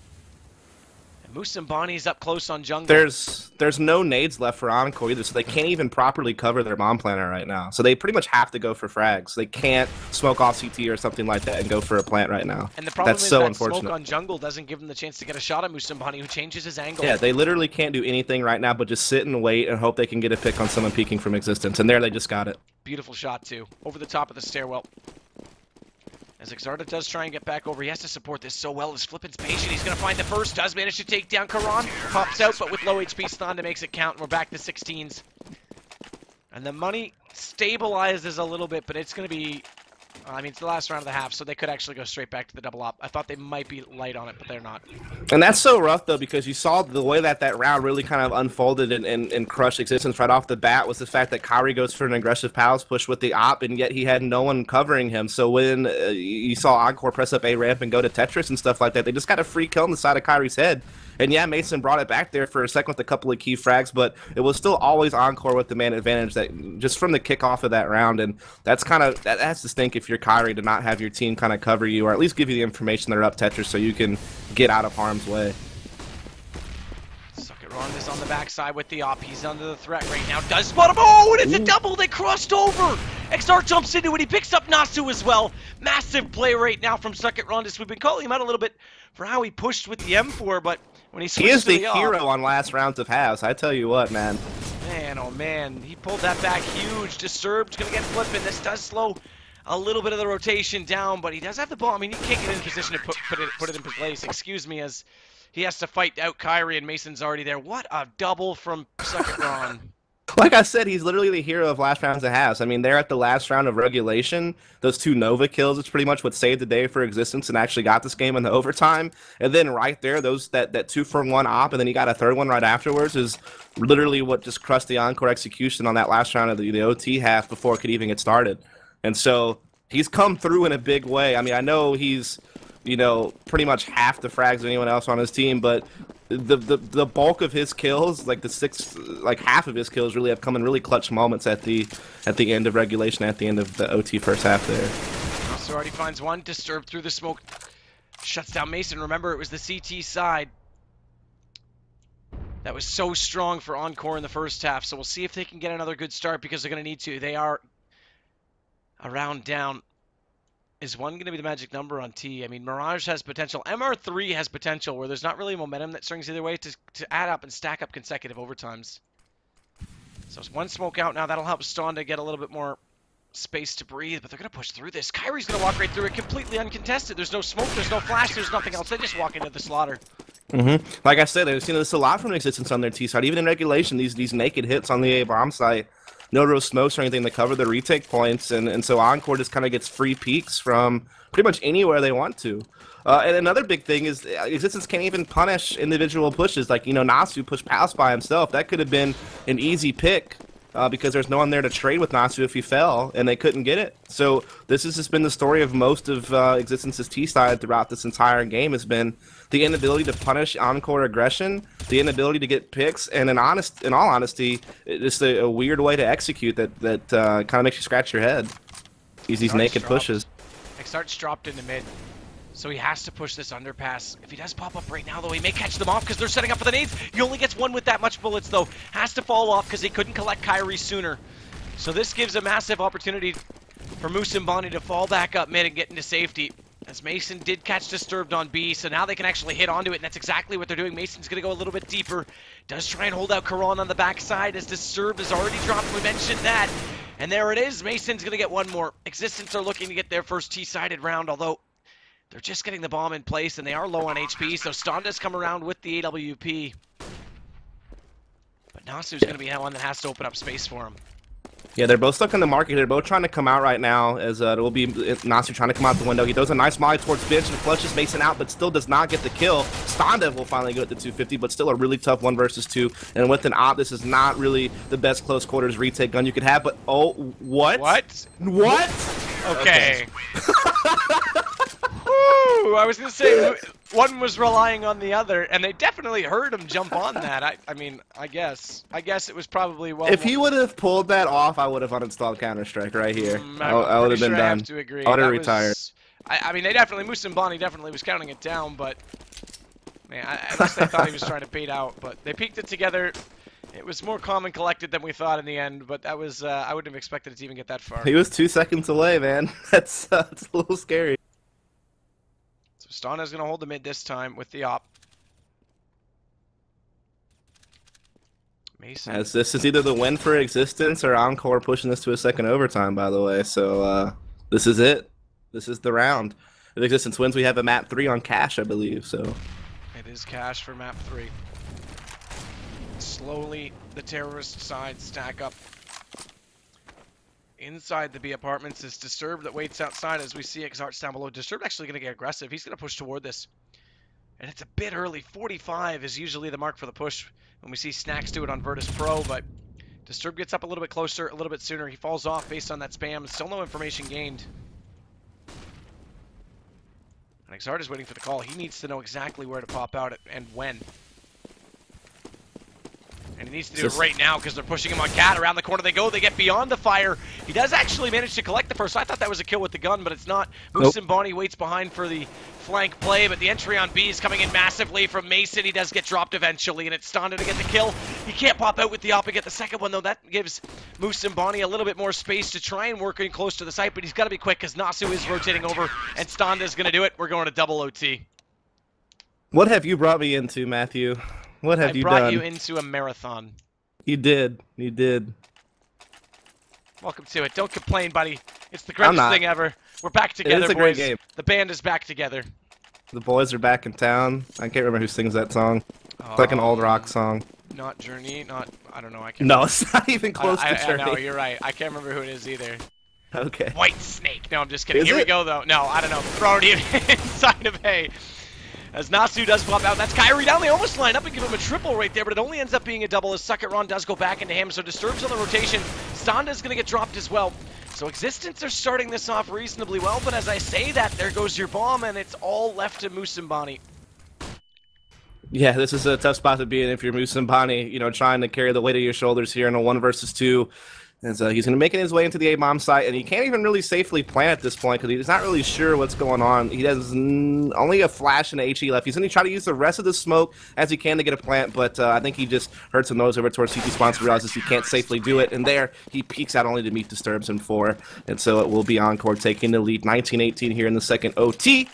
And Moose and Bonnie's up close on jungle. There's no nades left for Encore either, so they can't even properly cover their bomb planter right now. So they pretty much have to go for frags. They can't smoke off CT or something like that and go for a plant right now. And the problem That's is so that unfortunate. smoke on jungle doesn't give them the chance to get a shot at Moose and Bonnie, who changes his angle. Yeah, they literally can't do anything right now but just sit and wait and hope they can get a pick on someone peeking from existence. And there they just got it. Beautiful shot, too. Over the top of the stairwell. As Exarta does try and get back over, he has to support this so well as Flippin's patient. He's going to find the first, does manage to take down Karan. Pops out, but with low HP, Stonda makes it count, and we're back to 16s. And the money stabilizes a little bit, but it's going to be... I mean, it's the last round of the half, so they could actually go straight back to the double up. I thought they might be light on it, but they're not. And that's so rough, though, because you saw the way that round really kind of unfolded and crushed existence right off the bat was the fact that Kyrie goes for an aggressive palace push with the op, and yet he had no one covering him. So when you saw Encore press up A ramp and go to Tetris and stuff like that, they just got a free kill on the side of Kyrie's head. And yeah, Mason brought it back there for a second with a couple of key frags, but it was still always Encore with the man advantage that just from the kickoff of that round. And that's kind of, that has to stink if you're Kyrie to not have your team kind of cover you or at least give you the information that are up Tetris so you can get out of harm's way. Ron is on the backside with the op. He's under the threat right now. Does spot him. Oh, and it's a double. They crossed over. XR jumps into it. He picks up Nasu as well. Massive play right now from Second Rondis. We've been calling him out a little bit for how he pushed with the M4, but when he switched he is the hero on last rounds of halves. I tell you what, man. Man, oh man, he pulled that back huge. Disturbed, gonna get flipping. This does slow a little bit of the rotation down, but he does have the ball. I mean, he can't get in position to put it in place. Excuse me, as he has to fight out Kyrie, and Mason's already there. What a double from Second Ron. Like I said, he's literally the hero of last rounds of halves. I mean, they're at the last round of regulation. Those 2 Nova kills, it's pretty much what saved the day for existence and actually got this game in the overtime. And then right there, that 2-for-1 op, and then he got a third one right afterwards is literally what just crushed the Encore execution on that last round of the OT half before it could even get started. And so he's come through in a big way. I mean, I know he's, you know, pretty much half the frags of anyone else on his team, but the bulk of his kills, like half of his kills, really have come in really clutch moments at the end of regulation, at the end of the OT first half there. Also already finds one. Disturbed through the smoke, shuts down Mason. Remember, it was the CT side that was so strong for Encore in the first half, so we'll see if they can get another good start because they're going to need to. They are a round down. Is 1 going to be the magic number on T? I mean, Mirage has potential. MR3 has potential where there's not really momentum that swings either way to add up and stack up consecutive overtimes. So it's 1 smoke out now. That'll help Stonda get a little bit more space to breathe, but they're going to push through this. Kyrie's going to walk right through it completely uncontested. There's no smoke, there's no flash, there's nothing else. They just walk into the slaughter. Like I said, I've seen this a lot from existence on their T side. Even in regulation, these naked hits on the A bomb site. No real smokes or anything to cover the retake points, and so Encore just kind of gets free peeks from pretty much anywhere they want to. And another big thing is existence can't even punish individual pushes. Like, you know, Nasu pushed Palace by himself. That could have been an easy pick because there's no one there to trade with Nasu if he fell, and they couldn't get it. So this has just been the story of most of existence's T side throughout this entire game has been the inability to punish Encore aggression, the inability to get picks, and in all honesty, just a weird way to execute that kind of makes you scratch your head. These naked pushes. Starts dropped into mid, so he has to push this underpass. If he does pop up right now, though, he may catch them off because they're setting up for the nades. He only gets 1 with that much bullets, though. Has to fall off because he couldn't collect Kyrie sooner. So this gives a massive opportunity for Musambani to fall back up mid and get into safety. As Mason did catch Disturbed on B, so now they can actually hit onto it, and that's exactly what they're doing. Mason's going to go a little bit deeper. Does try and hold out Karan on the backside as Disturbed has already dropped. We mentioned that. And there it is. Mason's going to get one more. X6tence are looking to get their first T-sided round, although they're just getting the bomb in place, and they are low on HP, so Stonda's come around with the AWP. But Nasu's going to be the one that has to open up space for him. Yeah, they're both stuck in the market. They're both trying to come out right now, as it will be Nasu trying to come out the window. He does a nice molly towards bench and flushes Mason out, but still does not get the kill. Stonda will finally go at the 250, but still a really tough 1 versus 2. And with an op, this is not really the best close quarters retake gun you could have, but oh, what? What? What? Okay. Woo, I was going to say, one was relying on the other, and they definitely heard him jump on that. I mean, I guess it was probably well. If he would have pulled that off, I would have uninstalled Counter-Strike right here. I would have been done. I have to agree. I would have retired. I mean, they definitely, Musambani definitely was counting it down, but man, at least I thought he was trying to bait out. But they peeked it together. It was more calm and collected than we thought in the end, but that was I wouldn't have expected it to even get that far. He was 2 seconds away, man. That's a little scary. So Stonda's going to hold the mid this time with the op. Mason. As this is either the win for X6tence or Encore pushing this to a second overtime, by the way. So this is it. This is the round. If X6tence wins, we have a map 3 on Cash, I believe. So it is Cash for map 3. Slowly, the terrorist sides stack up. Inside the B apartments is Disturbed that waits outside as we see X6tence down below. Disturbed actually going to get aggressive. He's going to push toward this. And it's a bit early. 45 is usually the mark for the push when we see Snacks do it on Virtus Pro, but Disturbed gets up a little bit closer, a little bit sooner. He falls off based on that spam. Still no information gained. And X6tence is waiting for the call. He needs to know exactly where to pop out and when. And he needs to do it right now because they're pushing him on Cat. Around the corner they go. They get beyond the fire. He does actually manage to collect the first. I thought that was a kill with the gun, but it's not. Musambani waits behind for the flank play, but the entry on B is coming in massively from Mason. He does get dropped eventually, and it's Stonda to get the kill. He can't pop out with the op and get the second one, though. That gives Musambani a little bit more space to try and work in close to the site, but he's got to be quick because Nasu is rotating over, and Stonda is going to do it. We're going to double OT. what have you brought me into, Matthew? What have you done? I brought you into a marathon. You did. You did. Welcome to it. Don't complain, buddy. It's the greatest thing ever. We're back together, It is a boys. great game. The band is back together. The boys are back in town. I can't remember who sings that song. It's like an old rock song. Not Journey. I don't know. I can't. No, it's not even close to Journey. No, you're right. I can't remember who it is either. Okay. White Snake. No, I'm just kidding. Is Here we it? go, though. No, I don't know. Throwing it inside of A. As Nasu does pop out. That's Kyrie down. They almost line up and give him a triple right there, but it only ends up being a double as Suck It Ron does go back into him. So Disturbs on the rotation. Stonda's going to get dropped as well. So X6tence are starting this off reasonably well, but as I say that, there goes your bomb, and it's all left to Musambani. Yeah, this is a tough spot to be in if you're Musambani, trying to carry the weight of your shoulders here in a 1 versus 2. And so he's going to make his way into the A-bomb site, and he can't even really safely plant at this point because he's not really sure what's going on. He has only a flash and a HE left. He's going to try to use the rest of the smoke as he can to get a plant, but I think he just heard some noise over towards CT spawns and realizes he can't safely do it. And there, he peeks out only to meet Disturbs in 4. And so it will be Encore taking the lead 19-18 here in the second OT.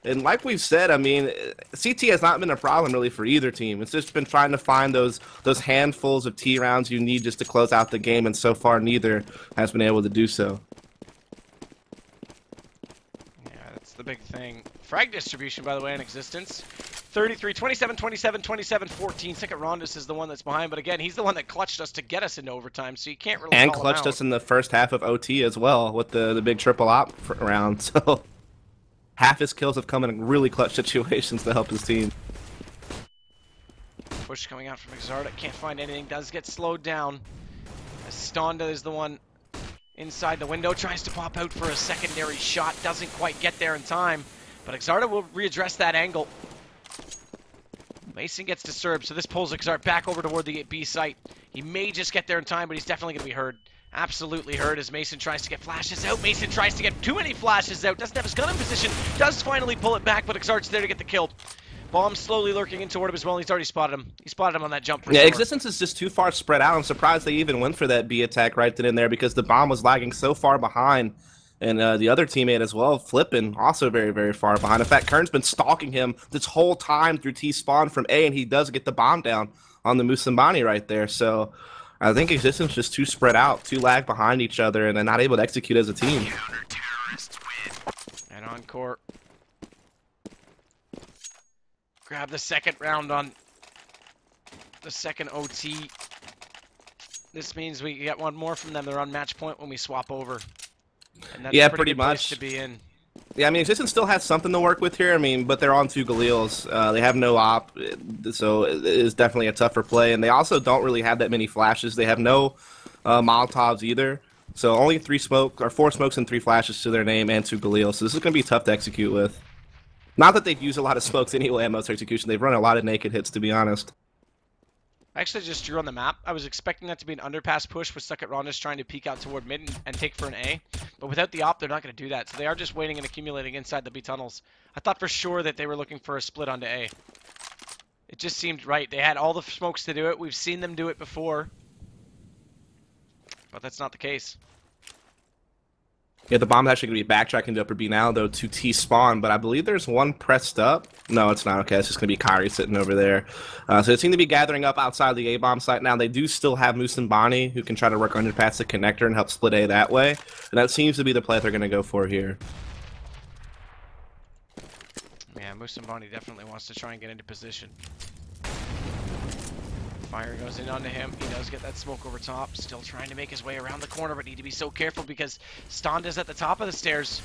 And like we've said, I mean, CT has not been a problem really for either team. It's just been trying to find those handfuls of T rounds you need just to close out the game, and so far neither has been able to do so. Yeah, that's the big thing. Frag distribution, by the way, in X6tence. 33, 27, 27, 27, 14. Second Rondas is the one that's behind, but again, he's the one that clutched us to get us into overtime, so you can't really And call clutched him out. us in the first half of OT as well with the big triple op round, so half his kills have come in really clutch situations to help his team. Push coming out from X6tence. Can't find anything. Does get slowed down. As Stonda is the one inside the window. Tries to pop out for a secondary shot. Doesn't quite get there in time. But X6tence will readdress that angle. Mason gets disturbed, so this pulls X6tence back over toward the B site. He may just get there in time, but he's definitely going to be heard. Absolutely hurt as Mason tries to get flashes out. Mason tries to get too many flashes out. Doesn't have his gun in position. Does finally pull it back, but X6tence's there to get the kill. Bomb slowly lurking in toward him as well. He's already spotted him. He spotted him on that jump. Yeah, Existence is just too far spread out. I'm surprised they even went for that B attack right then and there because the bomb was lagging so far behind. And the other teammate as well, Flippin', also very, very far behind. In fact, Kern's been stalking him this whole time through T-spawn from A, and he does get the bomb down on the Musambani right there. So I think Existence just too spread out, too lag behind each other, and they're not able to execute as a team. And Encore. Grab the second round on the second OT. This means we get one more from them. They're on match point when we swap over. And that's yeah, a pretty good place much to be in. Yeah, I mean, Existence still has something to work with here. I mean, but they're on 2 Galils. They have no op, so it is definitely a tougher play. And they also don't really have that many flashes. They have no Molotovs either. So only 4 smokes and 3 flashes to their name and 2 Galils. So this is going to be tough to execute with. Not that they've used a lot of smokes anyway at most execution. They've run a lot of naked hits, to be honest. I actually just drew on the map. I was expecting that to be an underpass push with Stuck at Ronda's trying to peek out toward mid and take for an A. But without the op, they're not going to do that. So they are just waiting and accumulating inside the B tunnels. I thought for sure that they were looking for a split onto A. It just seemed right. They had all the smokes to do it. We've seen them do it before. But that's not the case. Yeah, the bomb's actually going to be backtracking to upper B now, though, to T-spawn, but I believe there's one pressed up. No, it's not. Okay, it's just going to be Kyrie sitting over there. So they seem to be gathering up outside the A-bomb site now. They do still have Musambani, who can try to work underpass the connector and help split A that way. And that seems to be the play they're going to go for here. Yeah, Musambani definitely wants to try and get into position. Fire goes in onto him. He does get that smoke over top. Still trying to make his way around the corner, but need to be so careful because Stonda's at the top of the stairs.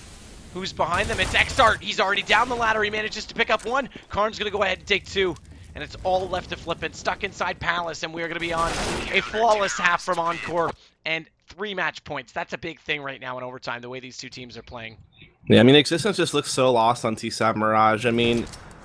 Who's behind them? It's Xart. He's already down the ladder. He manages to pick up 1. Karn's going to go ahead and take 2. And it's all left to Flippin'. Stuck inside Palace, and we're going to be on a flawless half from Encore. And 3 match points. That's a big thing right now in overtime, the way these 2 teams are playing. Yeah, I mean, Existence just looks so lost on T-side Mirage. I mean,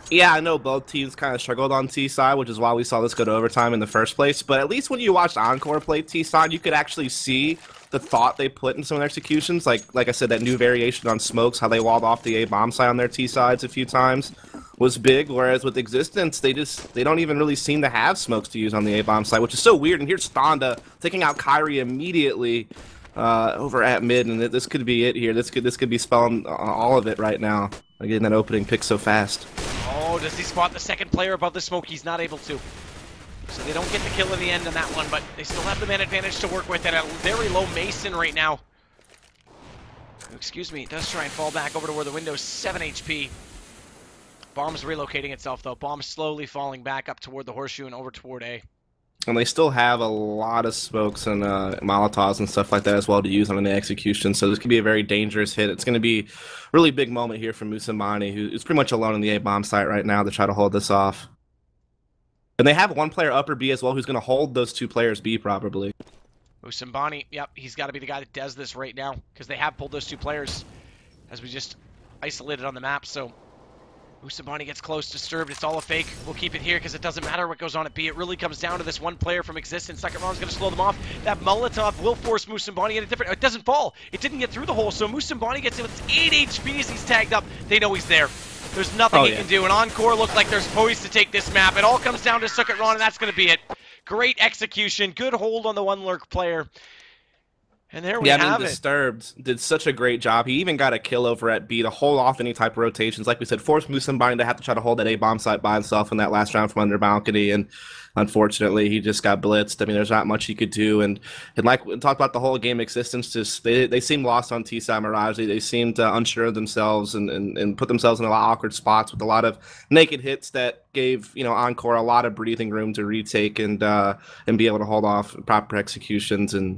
yeah, I know both teams kind of struggled on T-side, which is why we saw this go to overtime in the first place. But at least when you watched Encore play T-side, you could actually see the thought they put in some of their executions. Like I said, that new variation on smokes, how they walled off the A-bomb side on their T-sides a few times, was big. Whereas with Existence, they don't even really seem to have smokes to use on the A-bomb side, which is so weird. And here's Stonda taking out Kyrie immediately over at mid, and this could be it here. This could be spelling all of it right now. Getting that opening pick so fast. Oh, does he spot the second player above the smoke? He's not able to. So they don't get the kill in the end on that one, but they still have the man advantage to work with at a very low Mason right now. Excuse me, it does try and fall back over to where the window's 7 HP. Bomb's relocating itself though. Bomb's slowly falling back up toward the horseshoe and over toward A. And they still have a lot of smokes and Molotovs and stuff like that as well to use on an execution. So this could be a very dangerous hit. It's going to be a really big moment here for Musambani, who's pretty much alone in the A-bomb site right now to try to hold this off. And they have 1 player upper B as well who's going to hold those 2 players B probably. Musambani, yep, he's got to be the guy that does this right now because they have pulled those 2 players as we just isolated on the map. So Musambani gets close, disturbed. It's all a fake. We'll keep it here because it doesn't matter what goes on at B. It really comes down to this 1 player from Existence. Second round is going to slow them off. That Molotov will force Musambani in a different... It doesn't fall. It didn't get through the hole, so Musambani gets in with 8 HP as he's tagged up. They know he's there. There's nothing he can do, and Encore look like they're poised to take this map. It all comes down to Stuck at Ron, and that's going to be it. Great execution. Good hold on the 1 lurk player. And there we have it. Disturbed did such a great job. He even got a kill over at B to hold off any type of rotations. Like we said, forced Musambani to have to try to hold that A-bomb site by himself in that last round from under balcony, and unfortunately, he just got blitzed. I mean, there's not much he could do. And like we talked about the whole game Existence, just they seem lost on T-side Mirage. They seemed unsure of themselves and put themselves in a lot of awkward spots with a lot of naked hits that gave Encore a lot of breathing room to retake and be able to hold off proper executions. And